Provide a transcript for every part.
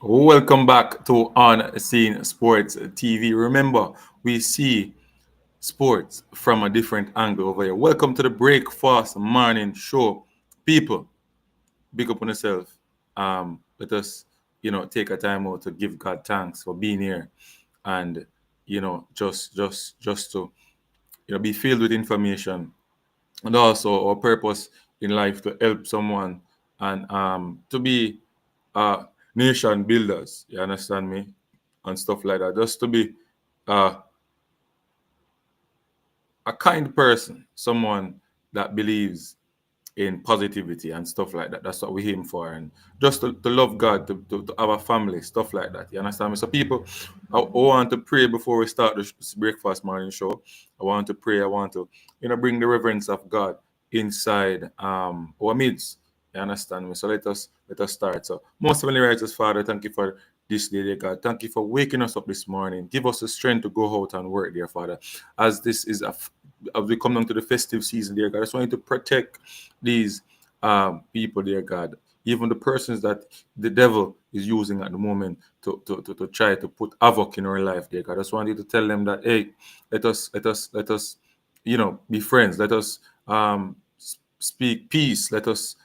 Welcome back to On Scene Sports TV. Remember, we see sports from a different angle over here. Welcome to the Breakfast Morning Show. People, big up on yourself. Let us, take a time out to give God thanks for being here and, just to, be filled with information and also our purpose in life to help someone and to be nation builders. You understand me? And stuff like that. Just to be uh, a kind person, someone that believes in positivity and stuff like that. That's what we aim for. And just to love God, to have a family, stuff like that. You understand me? So people, I want to pray before we start the breakfast morning show. I want to pray. I want to, bring the reverence of God inside our midst. You understand me? So let us start. So most heavenly righteous Father, thank you for this day, dear God. Thank you for waking us up this morning. Give us the strength to go out and work, dear Father. As this is as we come down to the festive season, dear God, I just want you to protect these people, dear God, even the persons that the devil is using at the moment to try to put havoc in our life, dear God. I just want you to tell them that, hey, let us, be friends. Let us speak peace. Let us,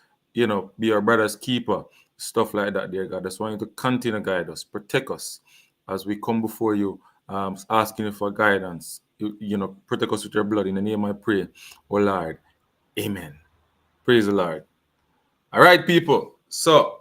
be our brother's keeper. Stuff like that, dear God. I just want you to continue to guide us, protect us as we come before you, asking you for guidance. Protect us with your blood. In the name I pray, oh Lord. Amen. Praise the Lord. All right, people. So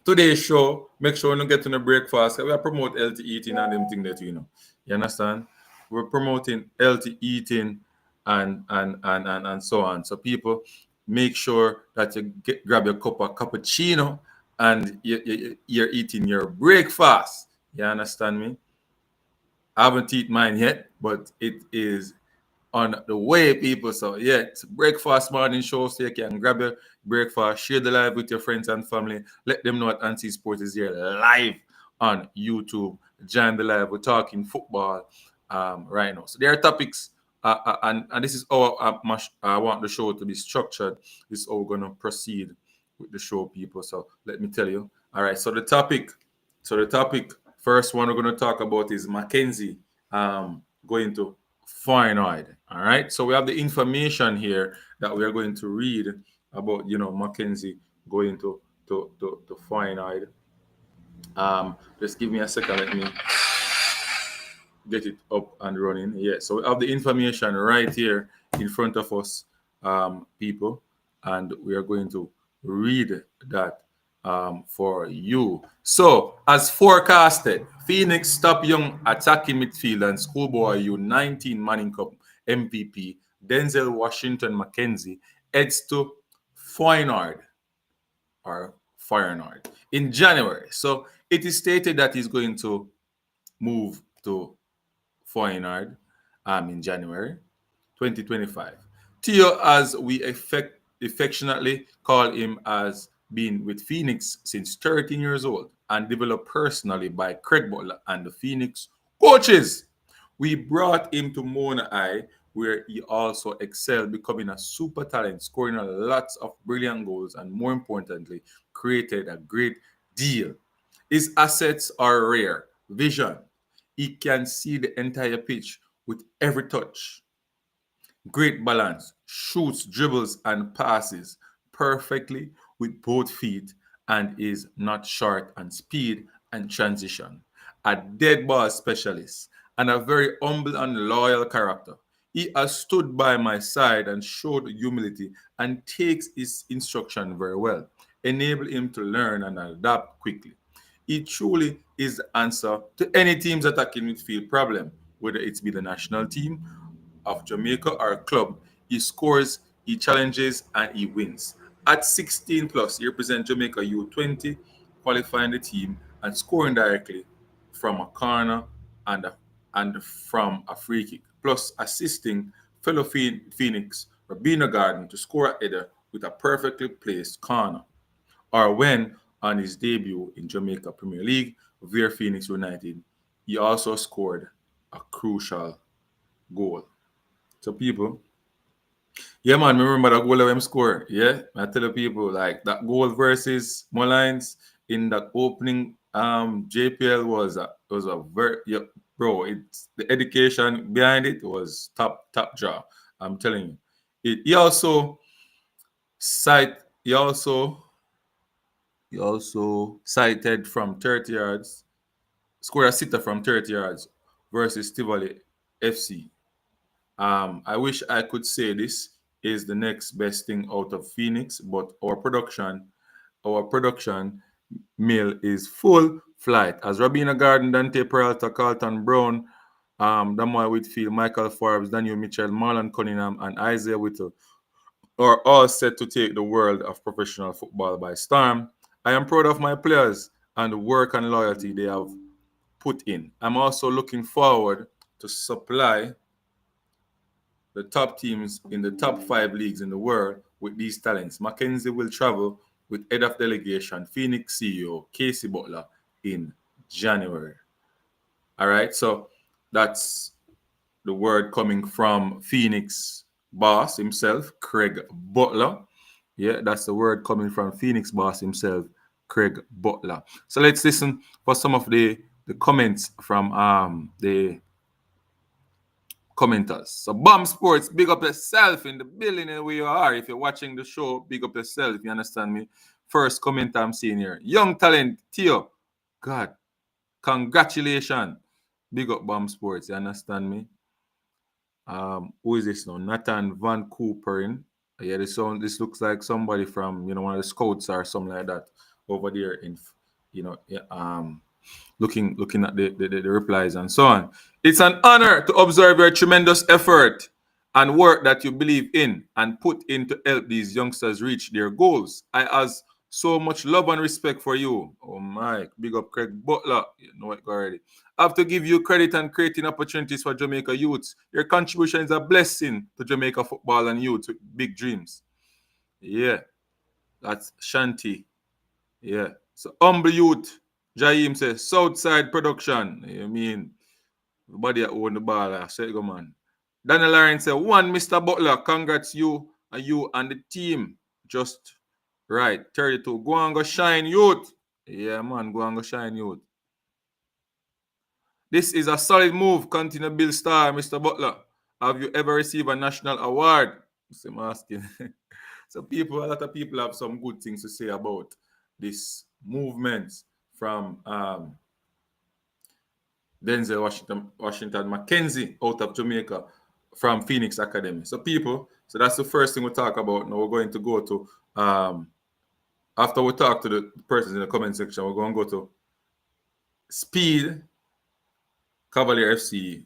today's show, make sure you get in the breakfast. We are promote healthy eating and them thing that You understand? We're promoting healthy eating and so on. So people, make sure that you grab your cup of cappuccino and you're eating your breakfast. You understand me? I haven't eaten mine yet, but it is on the way, people. So yeah, it's breakfast morning show, so you can grab your breakfast, share the live with your friends and family. Let them know that Anti Sport is here live on YouTube. Join the live. We're talking football right now. So there are topics, and this is how I want the show to be structured. This is how we're gonna proceed with the show, people. So let me tell you. All right. So the topic first one we're gonna talk about is McKenzie going to Feyenoord. All right. So we have the information here that we are going to read about, McKenzie going to Feyenoord. Just give me a second. Let me get it up and running. Yeah. So we have the information right here in front of us, people, and we are going to read that for you. So, as forecasted, Phoenix stop young attacking midfield and schoolboy U19 Manning Cup MVP Denzel Washington McKenzie heads to Feyenoord or Feyenoord in January. So, it is stated that he's going to move to Feyenoord in January 2025. Theo, as we affectionately call him, has been with Phoenix since 13 years old and developed personally by Craig Butler and the Phoenix coaches. We brought him to Mona High, where he also excelled, becoming a super talent, scoring a lot of brilliant goals, and more importantly, created a great deal. His assets are rare. Vision. He can see the entire pitch with every touch. Great balance, shoots, dribbles, and passes perfectly with both feet and is not short on speed and transition. A dead ball specialist and a very humble and loyal character. He has stood by my side and showed humility and takes his instruction very well, enable him to learn and adapt quickly. He truly is the answer to any team's attacking midfield problem, whether it's be the national team of Jamaica or a club. He scores, he challenges, and he wins. At 16 plus, he represents Jamaica U20, qualifying the team and scoring directly from a corner and from a free kick, plus assisting fellow Phoenix Rabina Garden to score a header with a perfectly placed corner. Or when on his debut in Jamaica Premier League via Phoenix United, he also scored a crucial goal. So people, yeah man, remember that goal of him score. Yeah. I tell the people like that goal versus Mullines in that opening JPL was a very bro. It's the education behind it was top jaw. I'm telling you. He also cite he also cited from 30 yards, scored a sitter from 30 yards versus Tivoli FC. I wish I could say this is the next best thing out of Phoenix, but our production mill is full flight. As Rabina Garden, Dante Peralta, Carlton Brown, Damoy Whitfield, Michael Forbes, Daniel Mitchell, Marlon Cunningham, and Isaiah Whittle are all set to take the world of professional football by storm. I am proud of my players and the work and loyalty they have put in. I'm also looking forward to supply the top teams in the top 5 leagues in the world with these talents. McKenzie will travel with head of delegation, Phoenix CEO Casey Butler, in January. All right, so that's the word coming from Phoenix boss himself, Craig Butler. Yeah, that's the word coming from Phoenix boss himself, Craig Butler. So let's listen for some of the comments from the commenters. So Bomb Sports, big up yourself in the building and where you are. If you're watching the show, big up yourself. You understand me? First comment I'm seeing here. Young talent, Theo. God, congratulations. Big up Bomb Sports. You understand me? Who is this now? Nathan Van Cooperen. Yeah, this looks like somebody from one of the scouts or something like that over there in looking at the replies and so on. It's an honor to observe your tremendous effort and work that you believe in and put in to help these youngsters reach their goals. I has so much love and respect for you. Oh my, big up Craig Butler. You know it already. I have to give you credit and creating opportunities for Jamaica youths. Your contribution is a blessing to Jamaica football and youth with big dreams. Yeah, that's Shanti. Yeah. So humble youth. Jaim says Southside production. You mean everybody that own the ball. I say go man. Daniel Lawrence said, one Mr. Butler, congrats you and the team. Just right. 32. Go and go shine youth. Yeah, man. Go and go shine youth. This is a solid move. Continue build star, Mr. Butler. Have you ever received a national award? I'm asking. So a lot of people have some good things to say about this movement from Denzel Washington McKenzie out of Jamaica from Phoenix Academy. So that's the first thing we'll talk about. Now we're going to go to, after we talk to the persons in the comment section, we're going to go to Speid Cavalier FC.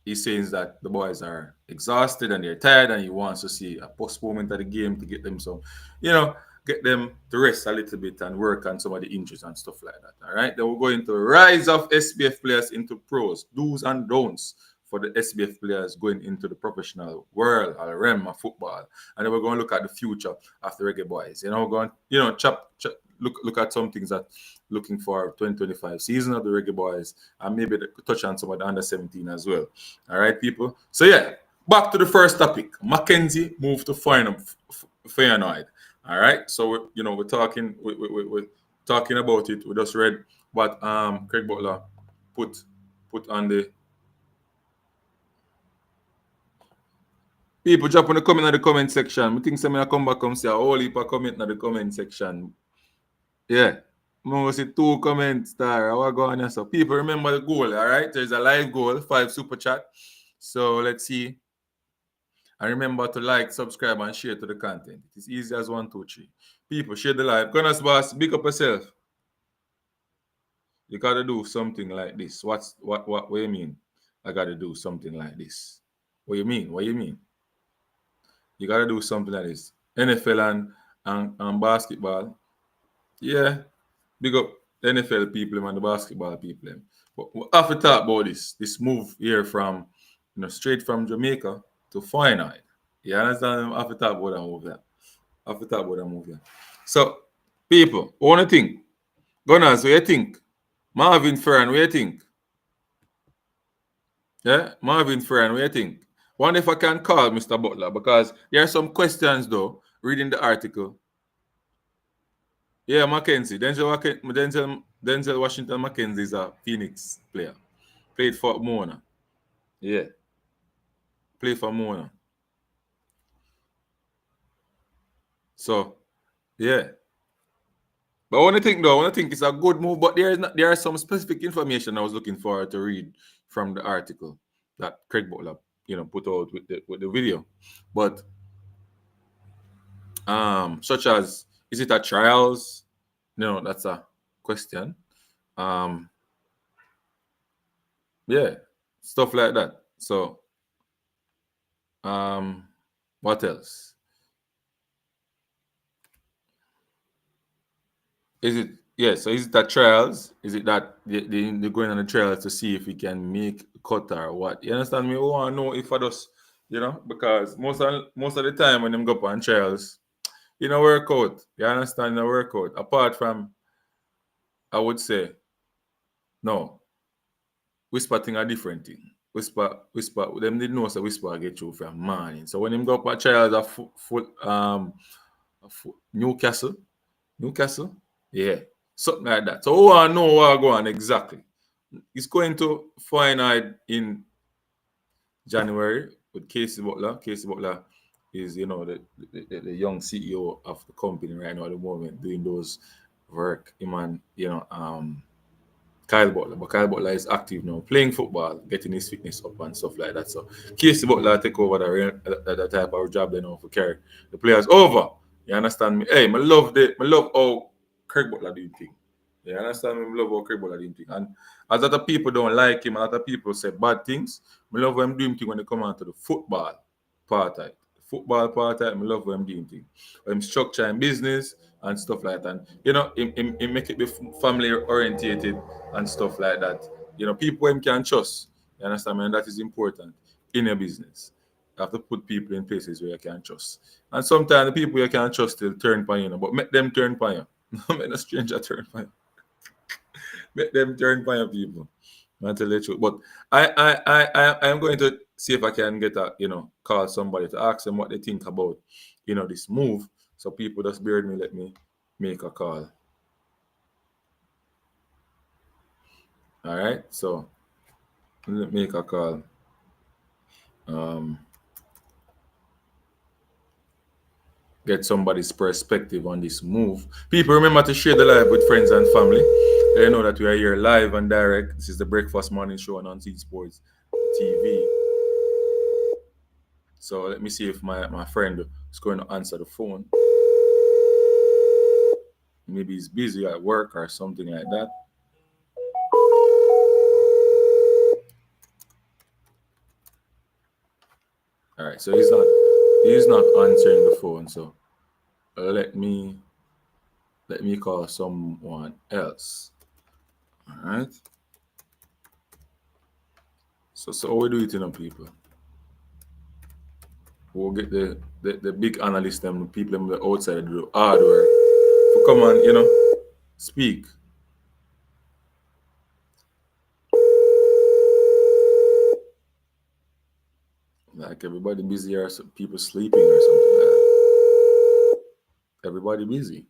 He's saying that the boys are exhausted and they're tired and he wants to see a postponement of the game to get them get them to rest a little bit and work on some of the injuries and stuff like that. All right. Then we're going to rise of SBF players into pros, do's and don'ts for the SBF players going into the professional world or realm of football. And then we're going to look at the future of the Reggae boys. We're going, look at some things that looking for 2025 season of the Reggae boys and maybe touch on some of the under 17 as well. All right, people. So yeah, back to the first topic. McKenzie moved to Feyenoord. All right, so we're talking about it. We just read what Craig Butler put on the people. Drop on the comment in the comment section. I think somebody come back and say a whole heap of comment in the comment section. Yeah, I see 2 comments there. I go on here. So people remember the goal. All right, there's a live goal, 5 super chat. So let's see. And remember to like, subscribe, and share to the content. It's easy as 1, 2, 3. People, share the live. Gunners boss, big up yourself. You gotta do something like this. What do you mean? I gotta do something like this. What you mean? You gotta do something like this. NFL and basketball. Yeah. Big up the NFL people and the basketball people. But we have to talk about this move here from straight from Jamaica to Feyenoord. You understand? I have to talk about that move here. So, people, what do you think? Gunners, what do you think? Marvin Ferran, what do you think? Yeah, Marvin Ferran, what do you think? Wonder if I can call Mr. Butler because there are some questions though, reading the article. Yeah, McKenzie. Denzel Washington McKenzie is a Phoenix player. Played for Mona. Yeah. Played for Mona. So, yeah. But I want to think it's a good move, but there are some specific information I was looking for to read from the article that Craig Butler, put out with the video. But such as, is it a trials? No, that's a question. Um, yeah, stuff like that. So, what else? Is it, yeah? So is it that trials? Is it that they're going on the trials to see if we can make a cut or what? You understand me? We want to know if I just, because most of the time when them go up on trials, work out. You understand the workout. Apart from, I would say, no, whisper thing a different thing. Whisper. Them didn't know so whisper get through from morning. So when them go up on trials, Newcastle. Newcastle? Yeah. Something like that. So we want to know what go on exactly. He's going to Feyenoord in January with Casey Butler. Casey Butler is, the young CEO of the company right now at the moment, doing those work. Him and, Kyle Butler, but Kyle Butler is active now, playing football, getting his fitness up and stuff like that. So Casey Butler take over the type of job they know for carry the players over. You understand me? Hey, I love how Craig Butler doing thing. You understand me? I love how Craig Butler doing thing. And as other people don't like him, a lot of people say bad things. I love what I'm doing thing when they come on to the football part of it. Football part of it, I love what I'm doing thing. I'm structuring business and stuff like that. And it make it be family orientated and stuff like that. People whom can trust. You understand me? And that is important in your business. You have to put people in places where you can trust. And sometimes the people you can trust will turn upon you, but make them turn upon you. Make a stranger turn upon you. Make them turn upon your people. I tell you the truth. But I am going to see if I can get call somebody to ask them what they think about, this move. So people just bear with me, let me make a call. All right. So let me make a call. Get somebody's perspective on this move. People, remember to share the live with friends and family. They know that we are here live and direct. This is the Breakfast Morning Show on T Sports TV. So let me see if my friend is going to answer the phone. Maybe he's busy at work or something like that. All right, so he's not answering the phone. So let me call someone else. All right. So how we do it, people? We'll get the big analysts, them, the people on the outside do hard work. For come on, speak. Like everybody busy or some people sleeping or something like that. Everybody busy.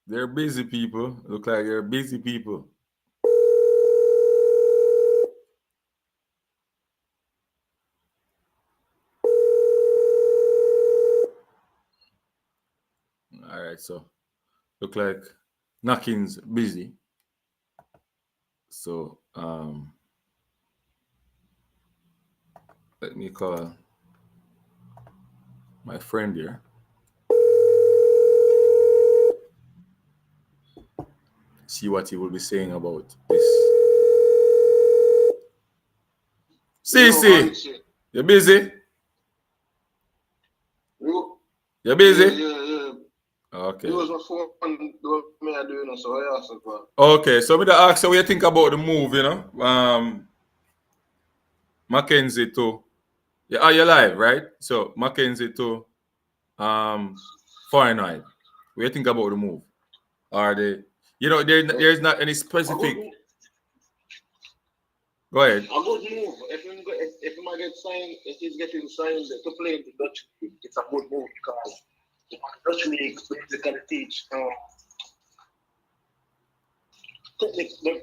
They're busy people. Look like they're busy people. All right, so look like Knocking's busy. So let me call my friend here. See what he will be saying about this. CC, you busy? You busy? Yeah. Okay. It was my phone me I doing so I asked about. Okay, so me ask you what you think about the move, McKenzie to, yeah, are you live, right? So McKenzie to Feyenoord. What do you think about the move? Are they, there's not any specific. Go ahead. A good move. If he might get signed, if he's getting signed to play in the Dutch league, it's a good move because the Dutch league basically teach technique. They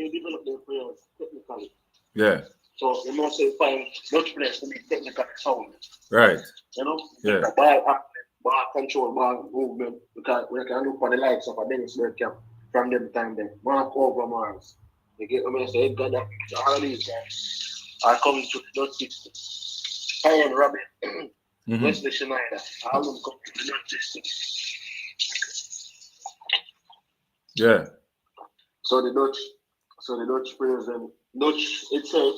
develop their players technically. Yeah. So you must find Dutch players to be technically sound. Right. You know, Yeah. ball control, ball movement. Because we can look for the likes of a Dennis Bergkamp from them time then. Mark Overmars. You get what I say? Got that. All of these guys are coming to the Dutch system. Ian Robin, Wesley Schneider, all of them come to the Dutch system. Yeah. So the Dutch players and Dutch itself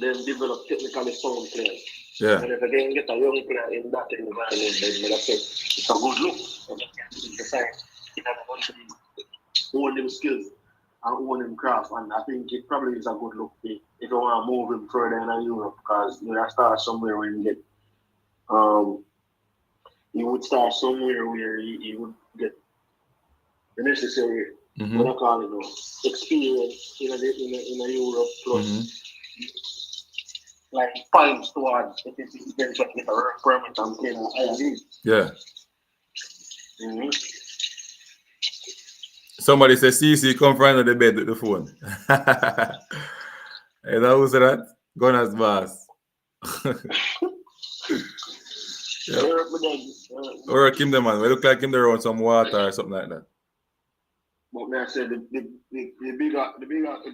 then develop technically sound players. Yeah. And if they can get a young player in that environment, then like I said, it's a good look. It's a sign he has a bunch of own them skills and own them craft, and I think it probably is a good look if you want to move him further in Europe, because you know, start somewhere where you get you would start somewhere where you would get the necessary what I call it, experience in a Europe plus like points towards if it's eventually get a work permit and play in a higher league. Yeah. Somebody says CC come from the bed with the phone. Hey, that was that? Gunners boss. Yeah. Or Kim the man. We look like him there on some water or something like that. But may I say the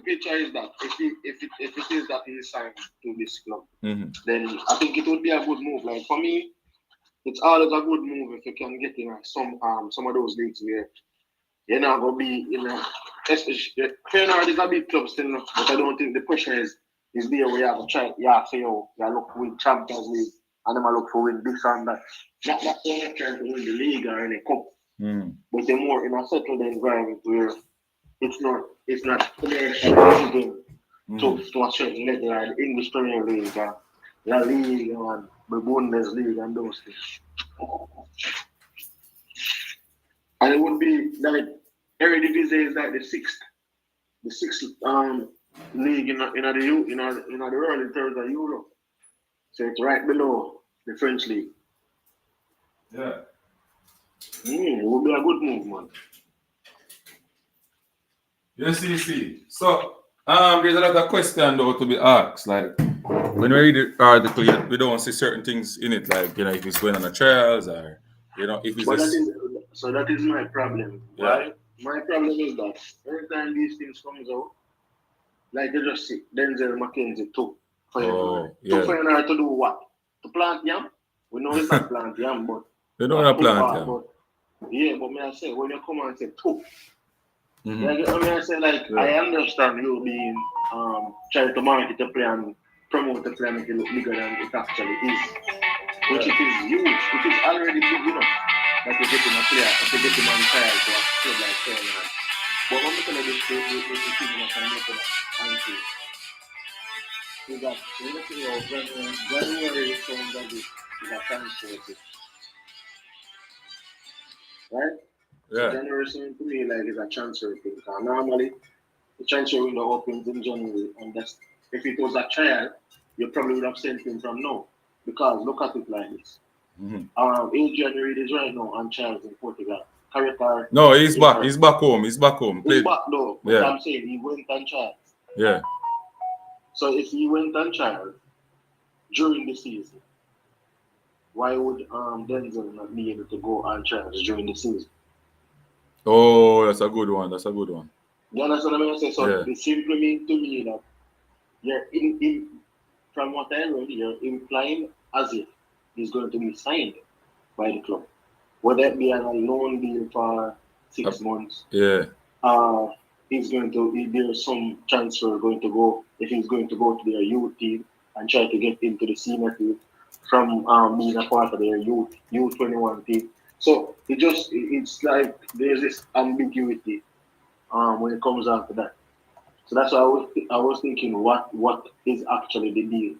picture is that if it is that he is signed to this club, then I think it would be a good move. Like for me, it's always a good move if you can get in some of those leagues where you're not gonna be especially Feyenoord is a big club still, but I don't think the pressure is there where you have to try, you look for win Champions League and then I look for win this and that. Not you're not trying to win the league or any cup. But they're more in a settled environment where it's not commercial to a certain level like the English Premier League and La Liga and the Bundesliga and those things. And it would be like Eredivisie is like the sixth league in the world in terms of Europe. So it's right below the French league. Yeah. It would be a good move, man. Yes, see. So, there's a lot of questions though to be asked. Like, when we read the article, we don't see certain things in it, like, you know, if it's going on a trials or, you know, if it's so that is my problem. Yeah. Right? My problem is that every time these things comes out, like you just see Denzel McKenzie took Feyenoord. Took Feyenoord to do what? To plant yam? We know it's not plant yam, but they don't want to plant yam. But may I say, when you come and say took, like, I say, like, I understand you being trying to market the play and promote the play and make it look bigger than it actually is. Which it is huge. It is already big enough that you're getting a player, if you're getting on trial to a club like Feyenoord. But when we tell you this thing that I'm looking at, honestly, is that January sounds like is a transfer. Right? Yeah. So January seems to me like it's a transfer thing. Because normally the transfer window opens in January, and that's if it was a trial, you probably would have sent him from now. Because look at it like this. January is right now on trials in Portugal. No, he's back. He's back home. He's back though. But I'm saying he went on trials. Yeah. So if he went on trials during the season, why would Denzel not be able to go on trials during the season? Oh, that's a good one. You understand what I'm saying? So it simply means to me that you're from what I read, you're implying as if he's going to be signed by the club. Whether it be on a loan deal for 6 months. Yeah. There's some transfer going to go, if he's going to go to their youth team and try to get into the senior team from being a part of their U21 team. So it's like there's this ambiguity when it comes down to that. So that's why I was thinking what is actually the deal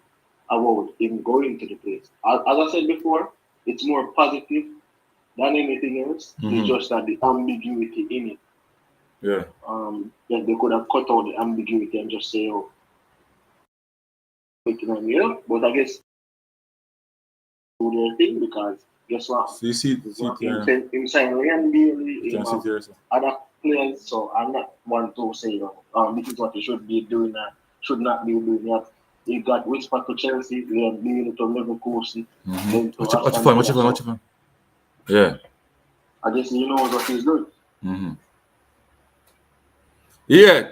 about him going to the place. As I said before, it's more positive than anything else. It's just that the ambiguity in it. Yeah. They could have cut out the ambiguity and just say, oh, but I guess do their thing because guess what? So you see here. Him sign Ryan Bailey, You can sit here. So. other players, so I'm not one to say, this is what he should be doing, should not be doing that. He got whispered to Chelsea, Ryan Bailey to Leverkusen, then to What's your phone? Yeah. I guess he knows what he's doing. Yeah.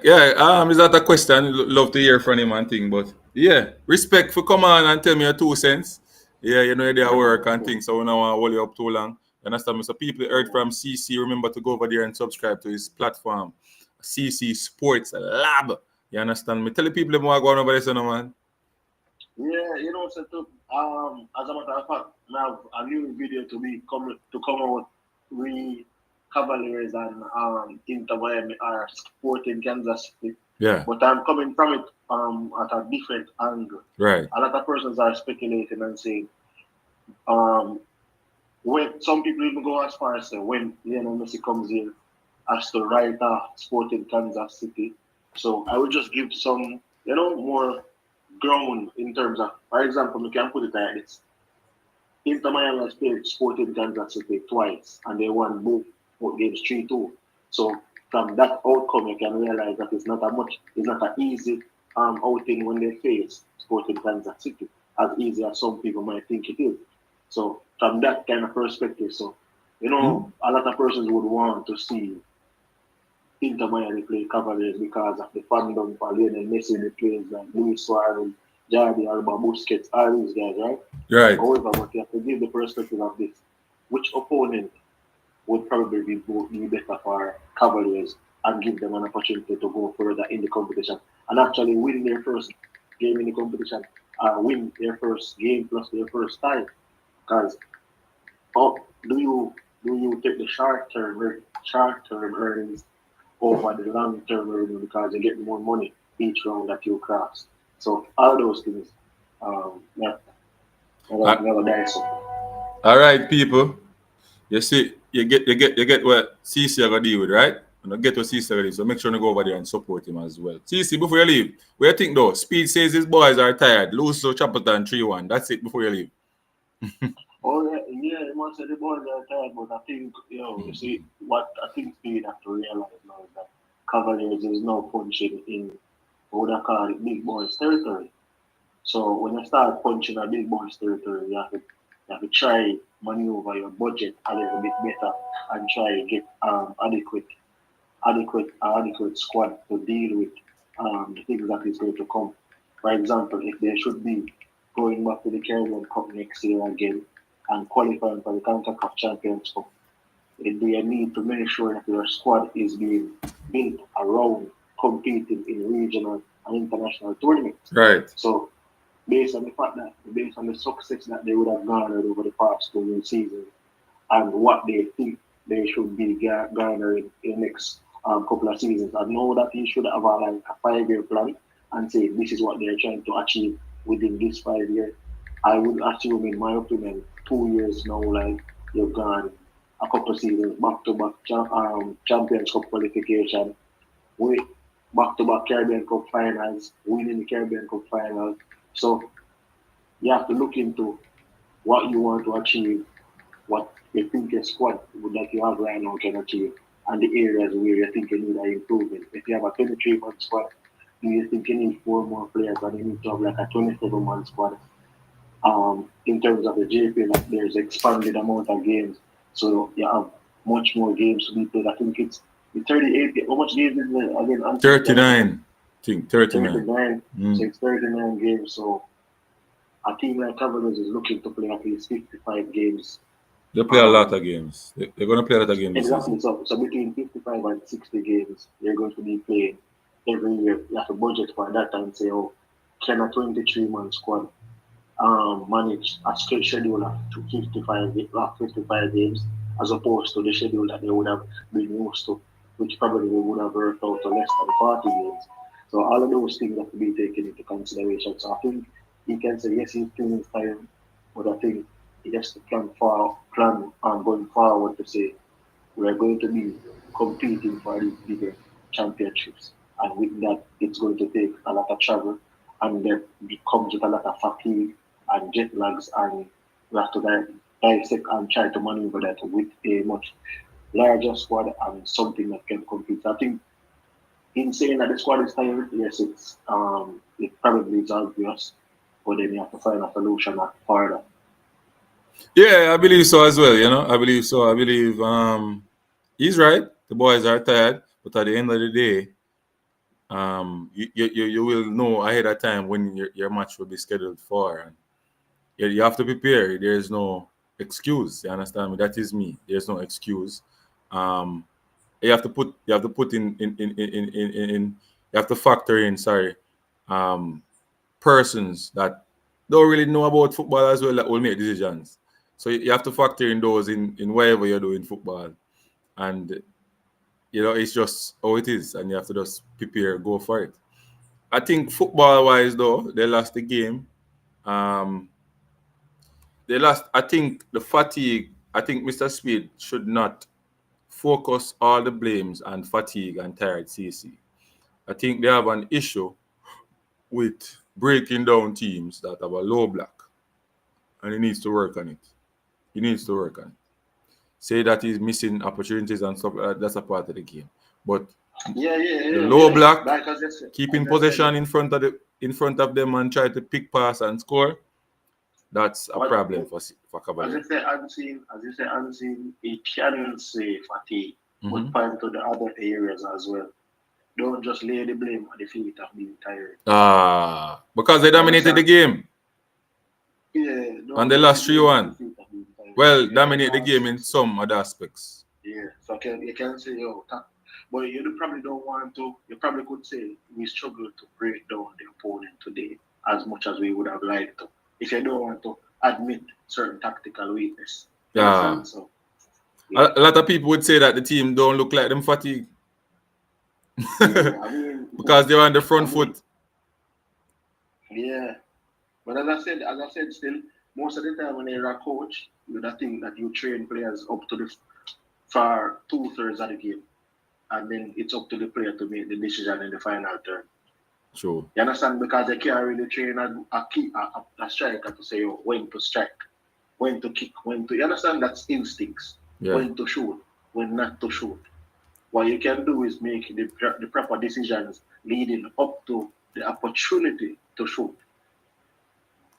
Is that a question? Love to hear from him and thing, but yeah, respect for come on and tell me your 2 cents. Yeah, you know they work and things, so we don't want to hold you up too long. You understand me? So people heard from CC, remember to go over there and subscribe to his platform, CC Sports Lab. You understand me? Tell the people them what going over there, so no man. Yeah, so as a matter of fact, I have a new video to come out. We Cavaliers and Inter Miami are supporting Kansas City. Yeah. But I'm coming from it at a different angle. Right. A lot of persons are speculating and saying, when some people even go as far as say when Lionel Messi comes here as to write sporting Kansas City. So I will just give some, more ground in terms of, for example, we can put it like this. Inter Miami has played Sporting Kansas City twice, and they won both games 3-2. So from that outcome, you can realize that it's not an easy outing when they face Sporting Kansas City, as easy as some people might think it is. So from that kind of perspective, so a lot of persons would want to see Inter Miami play Cavaliers because of the fandom for Lionel Messi, the players like Luis Suarez, Jordi Alba, Busquets, all these guys, right? Right. However, but you have to give the perspective of this. Which opponent would probably be better for Cavaliers and give them an opportunity to go further in the competition and actually win their first game in the competition, win their first game plus their first tie? Because do you take the short term earnings over the long term earnings because you get more money each round that you cross? So all those things, never die so. All right, people. You see, you get what CC are gonna deal with, right? And get what CC are deal. So make sure you go over there and support him as well. CC, before you leave, what do you think though? Speid says his boys are tired. Lose to Chapperton 3-1. That's it before you leave. Yeah, you must say the boys are tired, but I think, you see, what I think Speid have to realize now is that Cavaliers is now punching in what I call it big boys territory. So when you start punching a big boys territory, you have to try maneuver your budget a little bit better and try to get adequate squad to deal with the things that is going to come. For example, if they should be going back to the Caribbean Cup next year again and qualifying for the CONCACAF Champions Cup, they need to make sure that your squad is being built around competing in regional and international tournaments. Right. So based on the success that they would have garnered over the past 2 seasons and what they think they should be garnering in the next couple of seasons, I know that he should have a 5-year plan and say this is what they're trying to achieve within this 5 years. I would assume, in my opinion, 2 years now, like you've gone a couple of seasons back-to-back Champions Cup qualification, with back-to-back Caribbean Cup finals, winning the Caribbean Cup finals. So you have to look into what you want to achieve, what you think your squad that you have right now can achieve, and the areas where you think you need an improvement. If you have a 23-man squad, do you think you need 4 more players, and you need to have like a 27-man squad? In terms of the JP, like there's expanded amount of games, so you have much more games to be played. I think it's 38. How much games is there again? 39. I think 39. 39. So it's 39 games. So a team like Cavaliers is looking to play at least 55 games. They play a lot of games. They're going to play a lot of games. Exactly. So between 55 and 60 games, they're going to be playing every year. You have to budget for that and say, oh, can a 23-man squad manage a schedule of 55 games as opposed to the schedule that they would have been used to, which probably would have worked out to less than 40 games. So all of those things have to be taken into consideration. So I think he can say yes, he's playing his time, but I think he has to plan going forward to say we are going to be competing for these bigger championships. And with that, it's going to take a lot of travel, and that comes with a lot of fatigue and jet lags, and we have to dissect and try to maneuver that with a much larger squad and something that can compete. I think in saying that the squad is tired, yes, it probably is obvious, but then you have to find a solution that further. Yeah, I believe so as well. I believe so. I believe he's right. The boys are tired, but at the end of the day, you will know ahead of time when your match will be scheduled for, and you have to prepare. There is no excuse. You understand me? That is me. There's no excuse. Um, you have to put in you have to factor in. Sorry, um, persons that don't really know about football as well that will make decisions. So you have to factor in those in wherever you're doing football, and it's just how it is, and you have to just prepare, go for it. I think football wise though, they lost the game. Um, they lost. I think the fatigue. I think Mr. Speid should not focus all the blames on fatigue and tired CC. I think they have an issue with breaking down teams that have a low block, and he needs to work on it. He needs to work on it. Say that he's missing opportunities and stuff like that, that's a part of the game. But the low block, like keeping possession in front of them and try to pick pass and score, that's a problem for Cavaliers. As you say, unseen, he can say fatigue, but point to the other areas as well. Don't just lay the blame on the feet of being tired. Because they dominated the game. Yeah. And they lost 3-1. Well, dominate the game in some other aspects. Yeah, so you can say, but you probably don't want to. You probably could say we struggled to break down the opponent today as much as we would have liked to. If you don't want to admit certain tactical weakness. So, yeah. A lot of people would say that the team don't look like them fatigued. Yeah, because they're on the front foot. Yeah. But as I said, still, most of the time when you're a coach, you would think that you train players up to for 2/3 of the game. And then it's up to the player to make the decision in the final third. Sure. You understand? Because they can't really train a striker to say when to strike, when to kick, when to. You understand? That's instincts. Yeah. When to shoot, when not to shoot. What you can do is make the proper decisions leading up to the opportunity to shoot.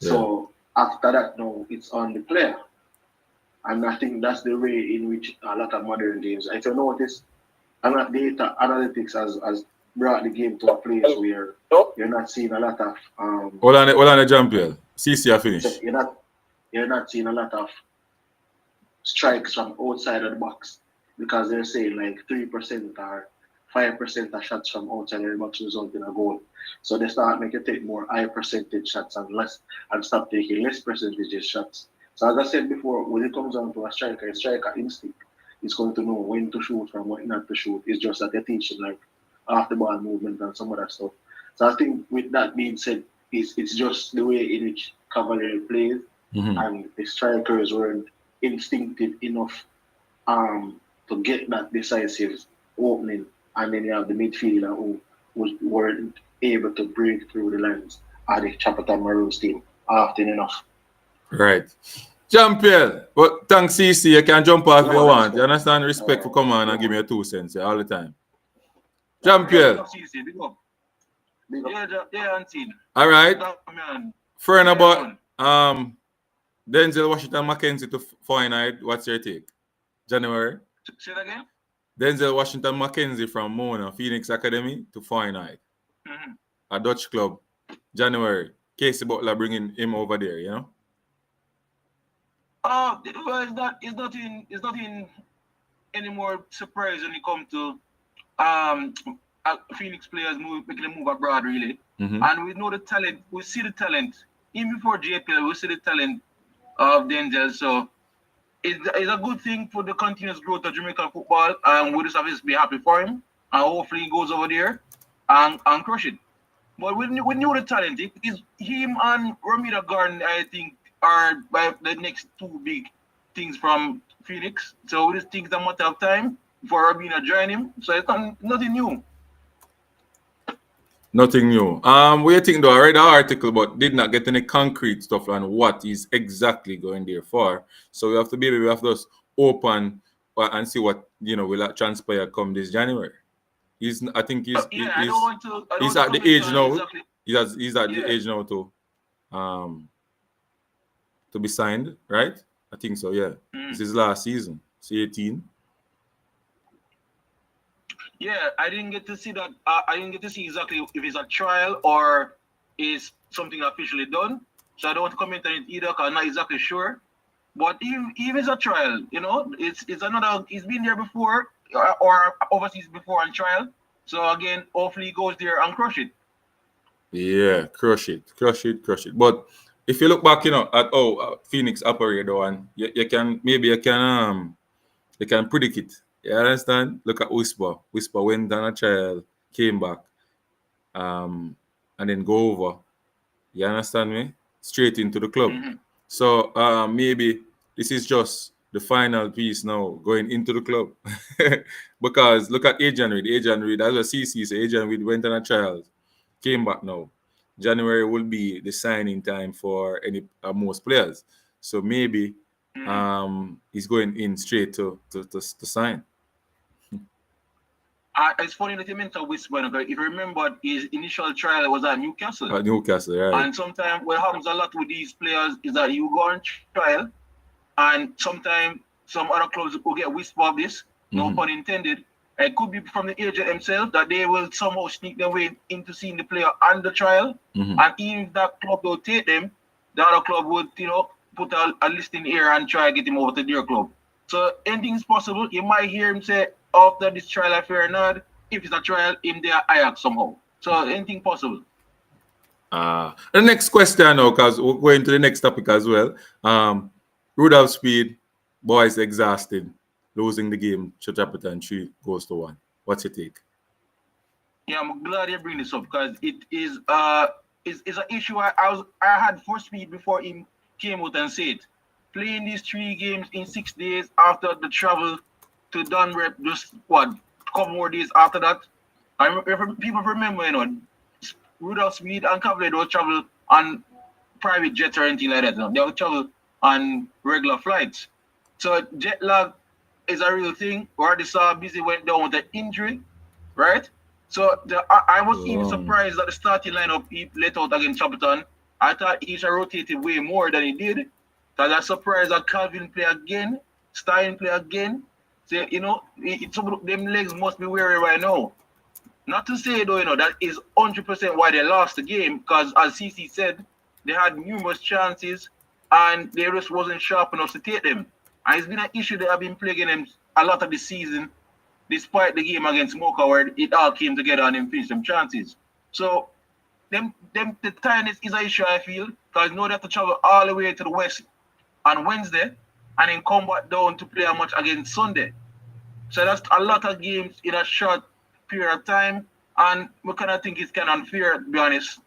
Yeah. So after that, now it's on the player. And I think that's the way in which a lot of modern games, if you notice, data analytics has brought the game to a place where you're not seeing a lot of hold on a jump here. CC I finish. So you're not seeing a lot of strikes from outside of the box because they're saying like 3% or 5% of shots from outside of the box result in a goal. So they start making take more high percentage shots and stop taking less percentage shots. So as I said before, when it comes down to a striker instinct is going to know when to shoot from when not to shoot. It's just that they're teaching like off the ball movement and some other stuff. So I think with that being said, it's just the way in which Cavalier plays, and the strikers weren't instinctive enough to get that decisive opening, and then you have the midfielder who weren't able to break through the lines of the Chapata Maroons team often enough. Right. Champion, but thanks CC, you can jump off if you want. You understand? Respect for come on and give me your 2 cents all the time. Champion. All right. Friend about Denzel Washington McKenzie to Feyenoord. What's your take? January. Say it again. Denzel Washington McKenzie from Mona Phoenix Academy to Feyenoord. A Dutch club. January. Casey Butler bringing him over there, you know? Well, it's not in any more surprise when it comes to Phoenix players making them move abroad, really. And we know the talent. We see the talent. Even before JPL, we see the talent of Denzel. So it's a good thing for the continuous growth of Jamaican football. And we'll just obviously be happy for him. And hopefully he goes over there and crush it. But we knew the talent. It's him and Ramiro Garden, I think, are by the next 2 big things from Phoenix. So we just think it's a matter of time for Robinho join him. So it's nothing new. Nothing new. What do you think though? I read the article, but did not get any concrete stuff on what he's exactly going there for. So we have to just open and see what will transpire come this January. I think he's at the age now. Exactly. He's at the age now to be signed, right? I think so. Yeah, This is last season. It's 18. Yeah, I didn't get to see that. I didn't get to see exactly if it's a trial or is something officially done. So I don't want to comment on it either because I'm not exactly sure. But if it's a trial, it's another. He's been there before or overseas before on trial. So again, hopefully he goes there and crush it. Yeah, crush it. But if you look back, at Phoenix operated and you can predict it. You understand? Look at Whisper. Whisper went on a trial, came back, and then go over. You understand me? Straight into the club. Mm-hmm. So maybe this is just the final piece now going into the club. Because look at Adrian Reid, as a CC, so Adrian Reid went on a trial, came back now. January will be the signing time for most players. So maybe he's going in straight to sign. It's funny that you mentioned Whisper. If you remember, his initial trial was at Newcastle. Newcastle, right. And sometimes what happens a lot with these players is that you go on trial, and sometimes some other clubs will get whisper of this, no pun intended. It could be from the agent himself that they will somehow sneak their way into seeing the player on the trial. And even if that club don't take them, the other club would, put a list in the air and try to get him over to their club. So anything's possible. You might hear him say, after this trial affair, not if it's a trial, in their Ajax somehow. So anything possible. The next question now, because we're going to the next topic as well. Rudolph Speid, boys exhausted, losing the game. Chachapitan 3-1. What's your take? Yeah, I'm glad you bring this up because it is an issue I had for Speid before he came out and said. Playing these 3 games in 6 days after the travel to Dunrep, just a couple more days after that. People remember, Rudolph Speid and Cavalier don't travel on private jets or anything like that. They don't travel on regular flights. So jet lag is a real thing. Already saw Busy went down with an injury, right? So I was even surprised that the starting lineup he let out against Chapitan. I thought he should rotate way more than he did. Because I'm surprised that Calvin play again, Stein play again. So, some of them legs must be weary right now. Not to say, though, that is 100% why they lost the game, because as CC said, they had numerous chances and they just wasn't sharp enough to take them. And it's been an issue that I've been plaguing them a lot of the season. Despite the game against Mocha, where it all came together and them finished them chances. So, the tiredness is an issue, I feel, because now they have to travel all the way to the west on Wednesday and then come back down to play a match against Sunday. So that's a lot of games in a short period of time, and we kind of think it's kind of unfair, to be honest.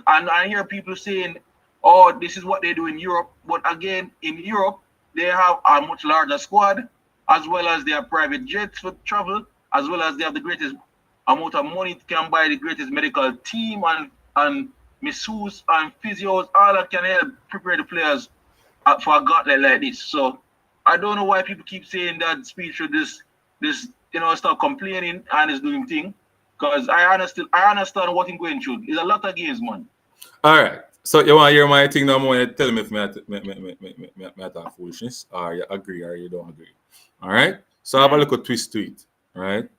And I hear people saying, oh, this is what they do in Europe. But again, in Europe, they have a much larger squad, as well as they have private jets for travel, as well as they have the greatest amount of money to can buy the greatest medical team and masseuse and physios, all that can help prepare the players for a gauntlet like this. So I don't know why people keep saying that Speid should this stop complaining and is doing thing. Because I understand what he's going through. It's a lot of games, man. All right. So you want to hear my thing now more? You tell me if I talk foolishness, or you agree or you don't agree. All right. So I have a little twist to it. All right.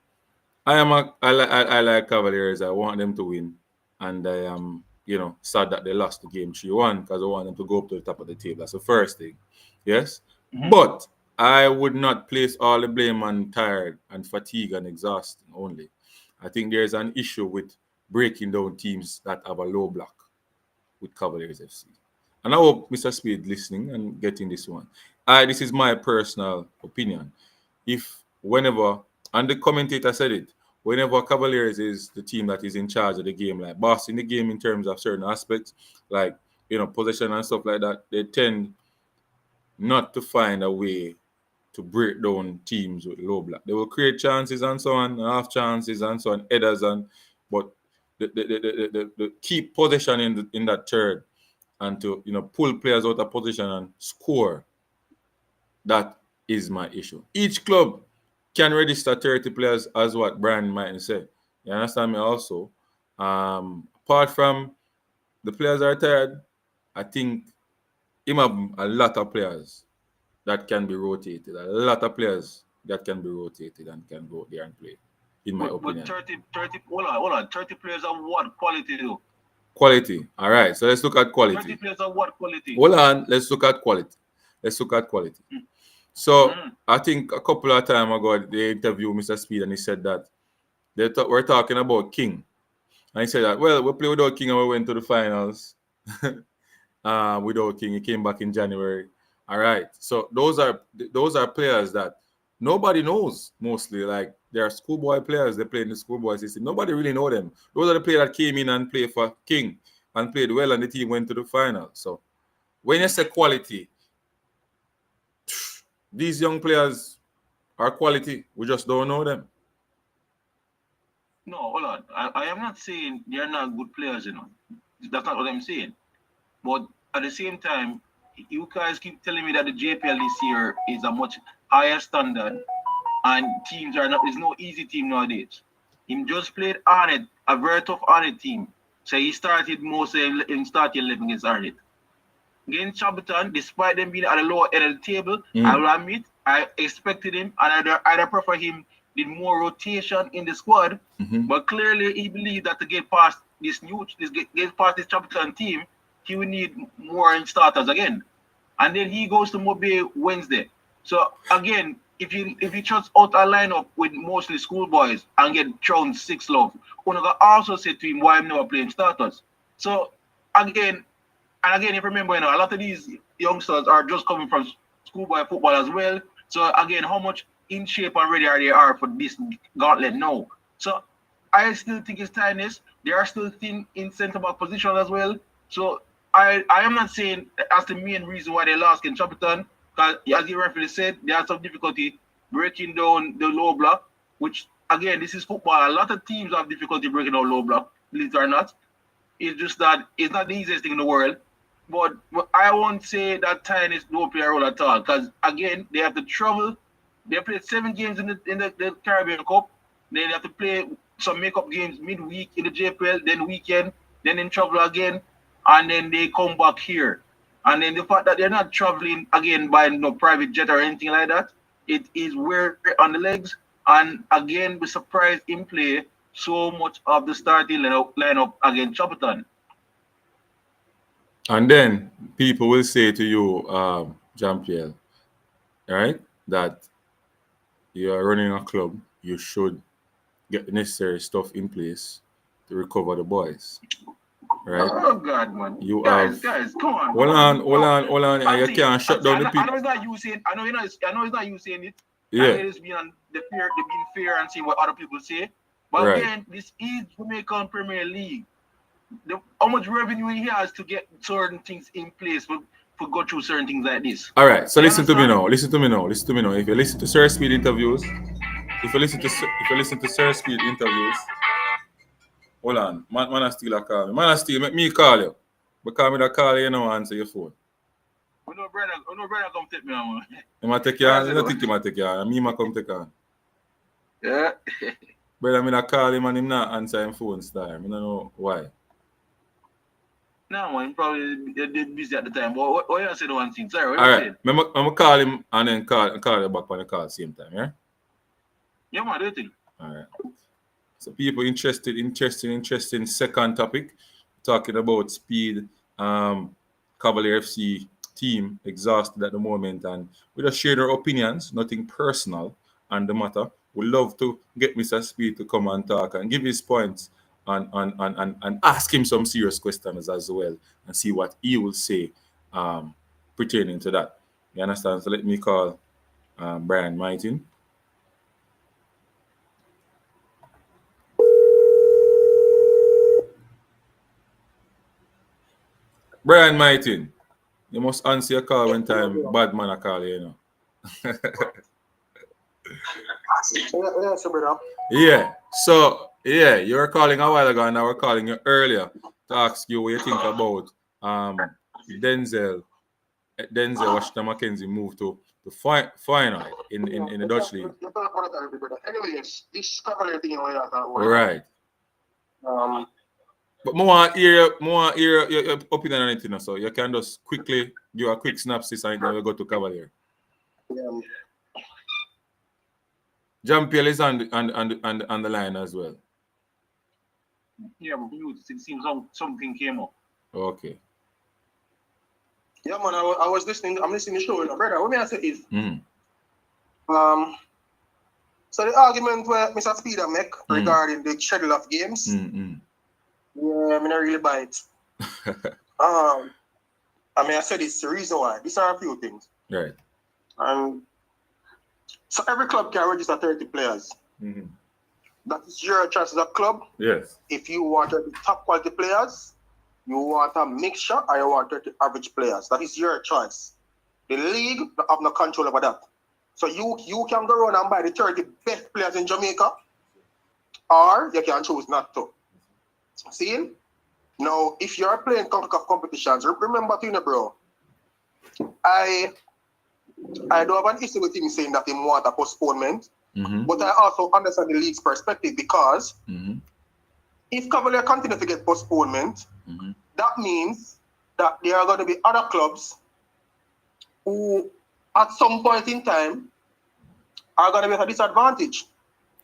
I like Cavaliers. I want them to win, and I am sad that they lost the game 3-1 because I want them to go up to the top of the table. That's the first thing. Yes. But I would not place all the blame on tired and fatigue and exhaustion only. I think there's an issue with breaking down teams that have a low block with Cavaliers FC. And I hope Mr. Speid listening and getting this one. This is my personal opinion. Whenever, and the commentator said it, whenever Cavaliers is the team that is in charge of the game, like boss in the game in terms of certain aspects, like, possession and stuff like that, they tend not to find a way to break down teams with low block. They will create chances and so on, half chances and so on, headers but the keep possession in that third and to pull players out of position and score. That is my issue. Each club can register 30 players, as what Brian might say. You understand me? Also, apart from the players are tired, I think him have a lot of players that can be rotated. A lot of players that can be rotated and can go there and play. In my opinion. But 30, hold on. 30 players of what quality though? Quality. All right. So let's look at quality. 30 players of what quality? Hold on. Let's look at quality. So I think a couple of time ago they interviewed Mr. Speid and he said that we're talking about King. And he said that, well, we played without King and we went to the finals. Without King, he came back in January. All right. So those are players that nobody knows mostly. Like they are schoolboy players. They play in the schoolboy system. Nobody really know them. Those are the players that came in and played for King and played well, and the team went to the final. So when you say quality, these young players are quality. We just don't know them. No, hold on. I am not saying they're not good players, That's not what I'm saying. But at the same time, you guys keep telling me that the JPL this year is a much higher standard and teams are not, there's no easy team nowadays. He just played Arnett, a very tough Arnett team. So he started most in starting 11 against Arnett. Against Chabaton, despite them being at the lower end of the table, I will admit, I expected him and I'd prefer him did more rotation in the squad. But clearly he believed that to get past this Chabaton team, he will need more starters again. And then he goes to Mobile Wednesday. So again, if you just out a lineup with mostly schoolboys and get thrown 6 love, Onaga also said to him why I'm never playing starters. So again, if you remember, a lot of these youngsters are just coming from schoolboy football as well. So again, how much in shape and ready they are for this gauntlet now. So I still think it's tiredness. They are still thin in centre back position as well. So I am not saying that's the main reason why they lost in Chabaton, because as the referee said, they had some difficulty breaking down the low block, which again, this is football. A lot of teams have difficulty breaking down low block, believe it or not. It's just that it's not the easiest thing in the world. But I won't say that tiredness don't play a role at all, because again, they have to travel. They played 7 games in the Caribbean Cup. Then they have to play some makeup games midweek in the JPL, then weekend, then in travel again, and then they come back here. And then the fact that they're not traveling again by no private jet or anything like that, it is wear on the legs. And again, we're surprised in play so much of the starting lineup against Chabaton. And then people will say to you, Jean-Pierre, right, that you are running a club, you should get the necessary stuff in place to recover the boys. Right? Oh God, man! Guys, come on! Hold on. You can't shut down the people. I know it's not you saying. I know it's not you saying it. Yeah. I know it's being being fair and seeing what other people say. But again, this is Jamaican Premier League. How much revenue he has to get certain things in place for go through certain things like this. All right. So listen to me now. If you listen to Sir Speid interviews, Sir Speid interviews. Hold on. Man still a call me. Make me call you. Because me da call you now answer your phone. No brother come take me on. He might take you on. I don't think he might take you on. Me might come take on. Yeah. Brother, me da call him and him not answer him phone star. I don't know why. No, man, probably busy at the time. But what you say the one thing? Sorry, all right. I'm going to call him and then call you back on the call same time, yeah? Yeah, man, do it. All right. So people interesting second topic. Talking about Speid, Cavalier FC team exhausted at the moment. And we just share our opinions, nothing personal on the matter. We'd love to get Mr. Speid to come and talk and give his points and ask him some serious questions as well and see what he will say pertaining to that. You understand? So let me call Brian Martin. Brian Martin. You must answer your call when time bad man a call you, Yeah. So yeah, you were calling a while ago, and I were calling you earlier to ask you what you think about Denzel Washington McKenzie move to Feyenoord in the Dutch league. Anyways, this Cavalier thing Right. But more want hear your opinion on it, so you can just quickly give a quick synopsis and then we go to Cavalier. Jean-Pierre is on the line as well. Yeah, but it seems something came up. Okay. Yeah, man, I was listening. I'm listening to the show, brother. What may I say is, so the argument where Mr. Speid make regarding the schedule of games, yeah, I mean, I really buy it. I mean, I said it's the reason why. These are a few things. Right. And so every club can register 30 players. That is your choice as a club. Yes. If you want the top quality players, you want a mixture, or you want 30 average players. That is your choice. The league have no control over that. So you can go around and buy the 30 best players in Jamaica, or you can choose not to. See? Now, if you're playing CONCACAF competitions, remember, bro, I don't have an issue with him saying that he want a postponement, but I also understand the league's perspective because if Cavalier continue to get postponement, that means that there are going to be other clubs who, at some point in time, are going to be at a disadvantage.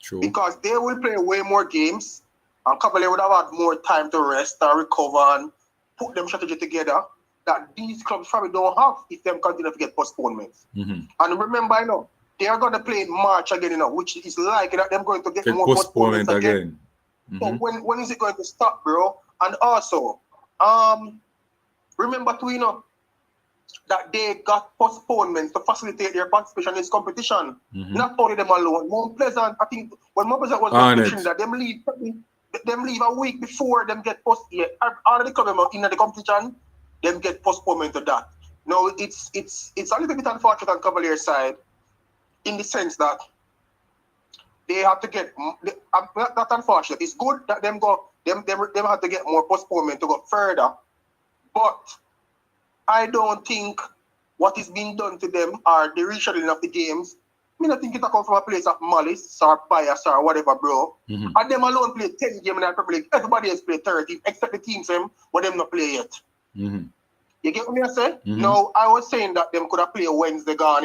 True. Because they will play way more games, and Cavalier would have had more time to rest and recover and put them strategy together that these clubs probably don't have if them continue to get postponements. And remember, they are going to play in March again, which is likely that they're going to get more postponements again. So when is it going to stop, bro? And also, remember too, that they got postponements to facilitate their participation in this competition. Not only them alone. Mount Pleasant, I think, when Mount Pleasant was mentioned that them leave a week before them get all of the clubs in the competition, them get postponement to that. Now it's a little bit unfortunate on Cavalier's side, in the sense that they have to get not unfortunate. It's good that them have to get more postponement to go further, but I don't think what is being done to them or the rescheduling of the games, I don't think it come from a place of malice or bias or whatever, bro. And them alone play 10 games in the Premier League. Everybody else play 30, except the teams but them not play yet. You get what I say? No, I was saying that them could have played Wednesday gone,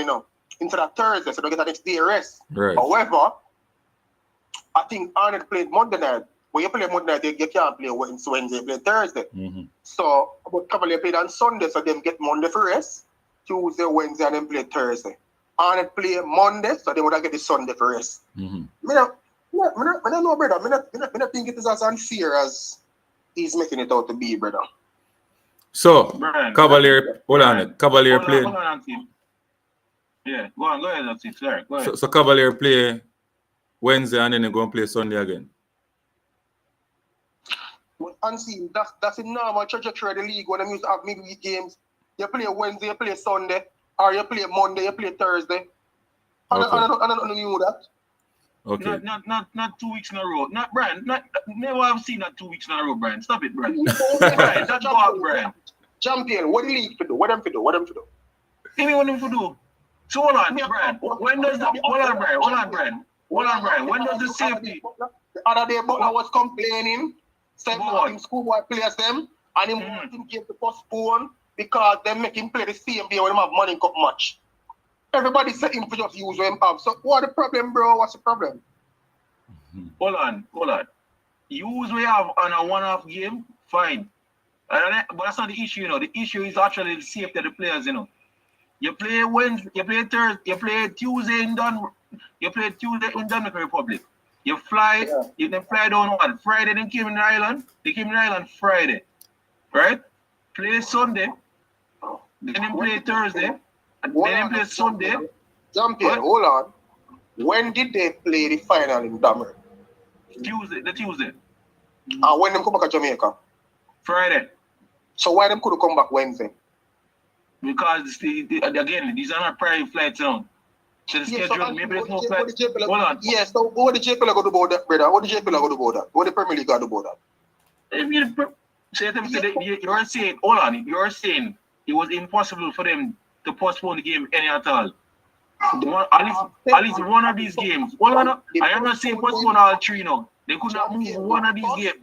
instead of Thursday, so they get the next day rest. Right. However, I think Arnold played Monday night. When you play Monday night, you can't play Wednesday, play Thursday. So, but Cavalier played on Sunday, so them get Monday for rest, Tuesday, Wednesday, and then play Thursday. Arnold play Monday, so they would have get the Sunday for rest. I don't know, brother. I don't think it is as unfair as he's making it out to be, brother. So, Brian, Cavalier, hold on. Cavalier play. Yeah, go ahead, that's it. Sorry, go ahead. So Cavalier play Wednesday and then they're going to play Sunday again. Well, unseen, that's a normal trajectory of the league when they used to have midweek games. You play Wednesday, you play Sunday, or you play Monday, you play Thursday. I don't know that. Okay. Not 2 weeks in a row. Not Brian. Never have seen that 2 weeks in a row, Brian. Stop it, Brian. Brian, that's what, Brian. Champion, what do you need to do? What them to do? What do you want them to do? So hold on, Brian. When does the hold on, Brian. When does the safety? The other day, Butler was complaining, saying him schoolboy players them, and him want him to postpone because they make him play the same day when they have money in cup match. Everybody said him to just use what him have. So what's the problem, bro? What's the problem? Hold on. Use we have on a one-off game, fine. But that's not the issue, The issue is actually the safety of the players, You play Wednesday, you play Thursday, you play Tuesday in Dominican Republic. You fly, you then fly down on Friday, then came in the island. They came in the island Friday, right? Play Sunday, then play Thursday, and then play Sunday. Champion, hold on. When did they play the final in Dominican? Tuesday. And when them come back to Jamaica? Friday. So why them could come back Wednesday? because again, these are not private flights now. So the schedule, maybe there's no flight. Hold on. Yes, so what the JPL go to about that, brother? What the JPL go to about that? What the Premier League got to about that? You're saying, hold on, you're saying it was impossible for them to postpone the game any at all. At least one of these games. Hold on, I am not saying postpone all three now. They could not move one of these games.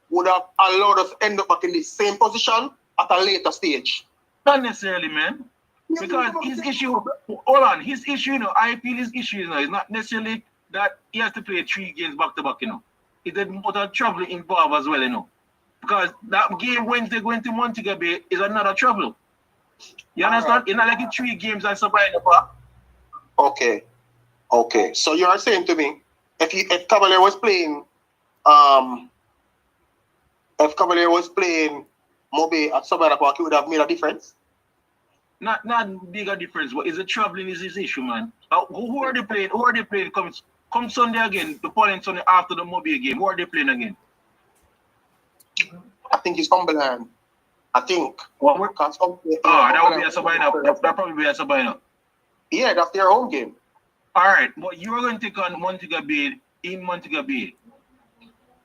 Would have allowed us to end up back in the same position at a later stage. Not necessarily, man. Because his issue, hold on, his issue, I feel his issue, is not necessarily that he has to play 3 games back to back, It's a lot of trouble involved as well, Because that game Wednesday going to Montego Bay is another trouble. You understand? It's not like the 3 games I survived about. Okay. So you are saying to me, if Cavalier was playing Mobe at Sabana Park, it would have made a difference? Not bigger difference, but it's a troubling is his issue, man. Who are they playing? Who are they playing? Come Sunday again, the following Sunday after the Mobe game. Who are they playing again? I think it's Cumberland. I think. That would be a Sabina. That probably be a Sabina. Yeah, that's their home game. All right, but you are going to take on Montego Bay in Montego Bay.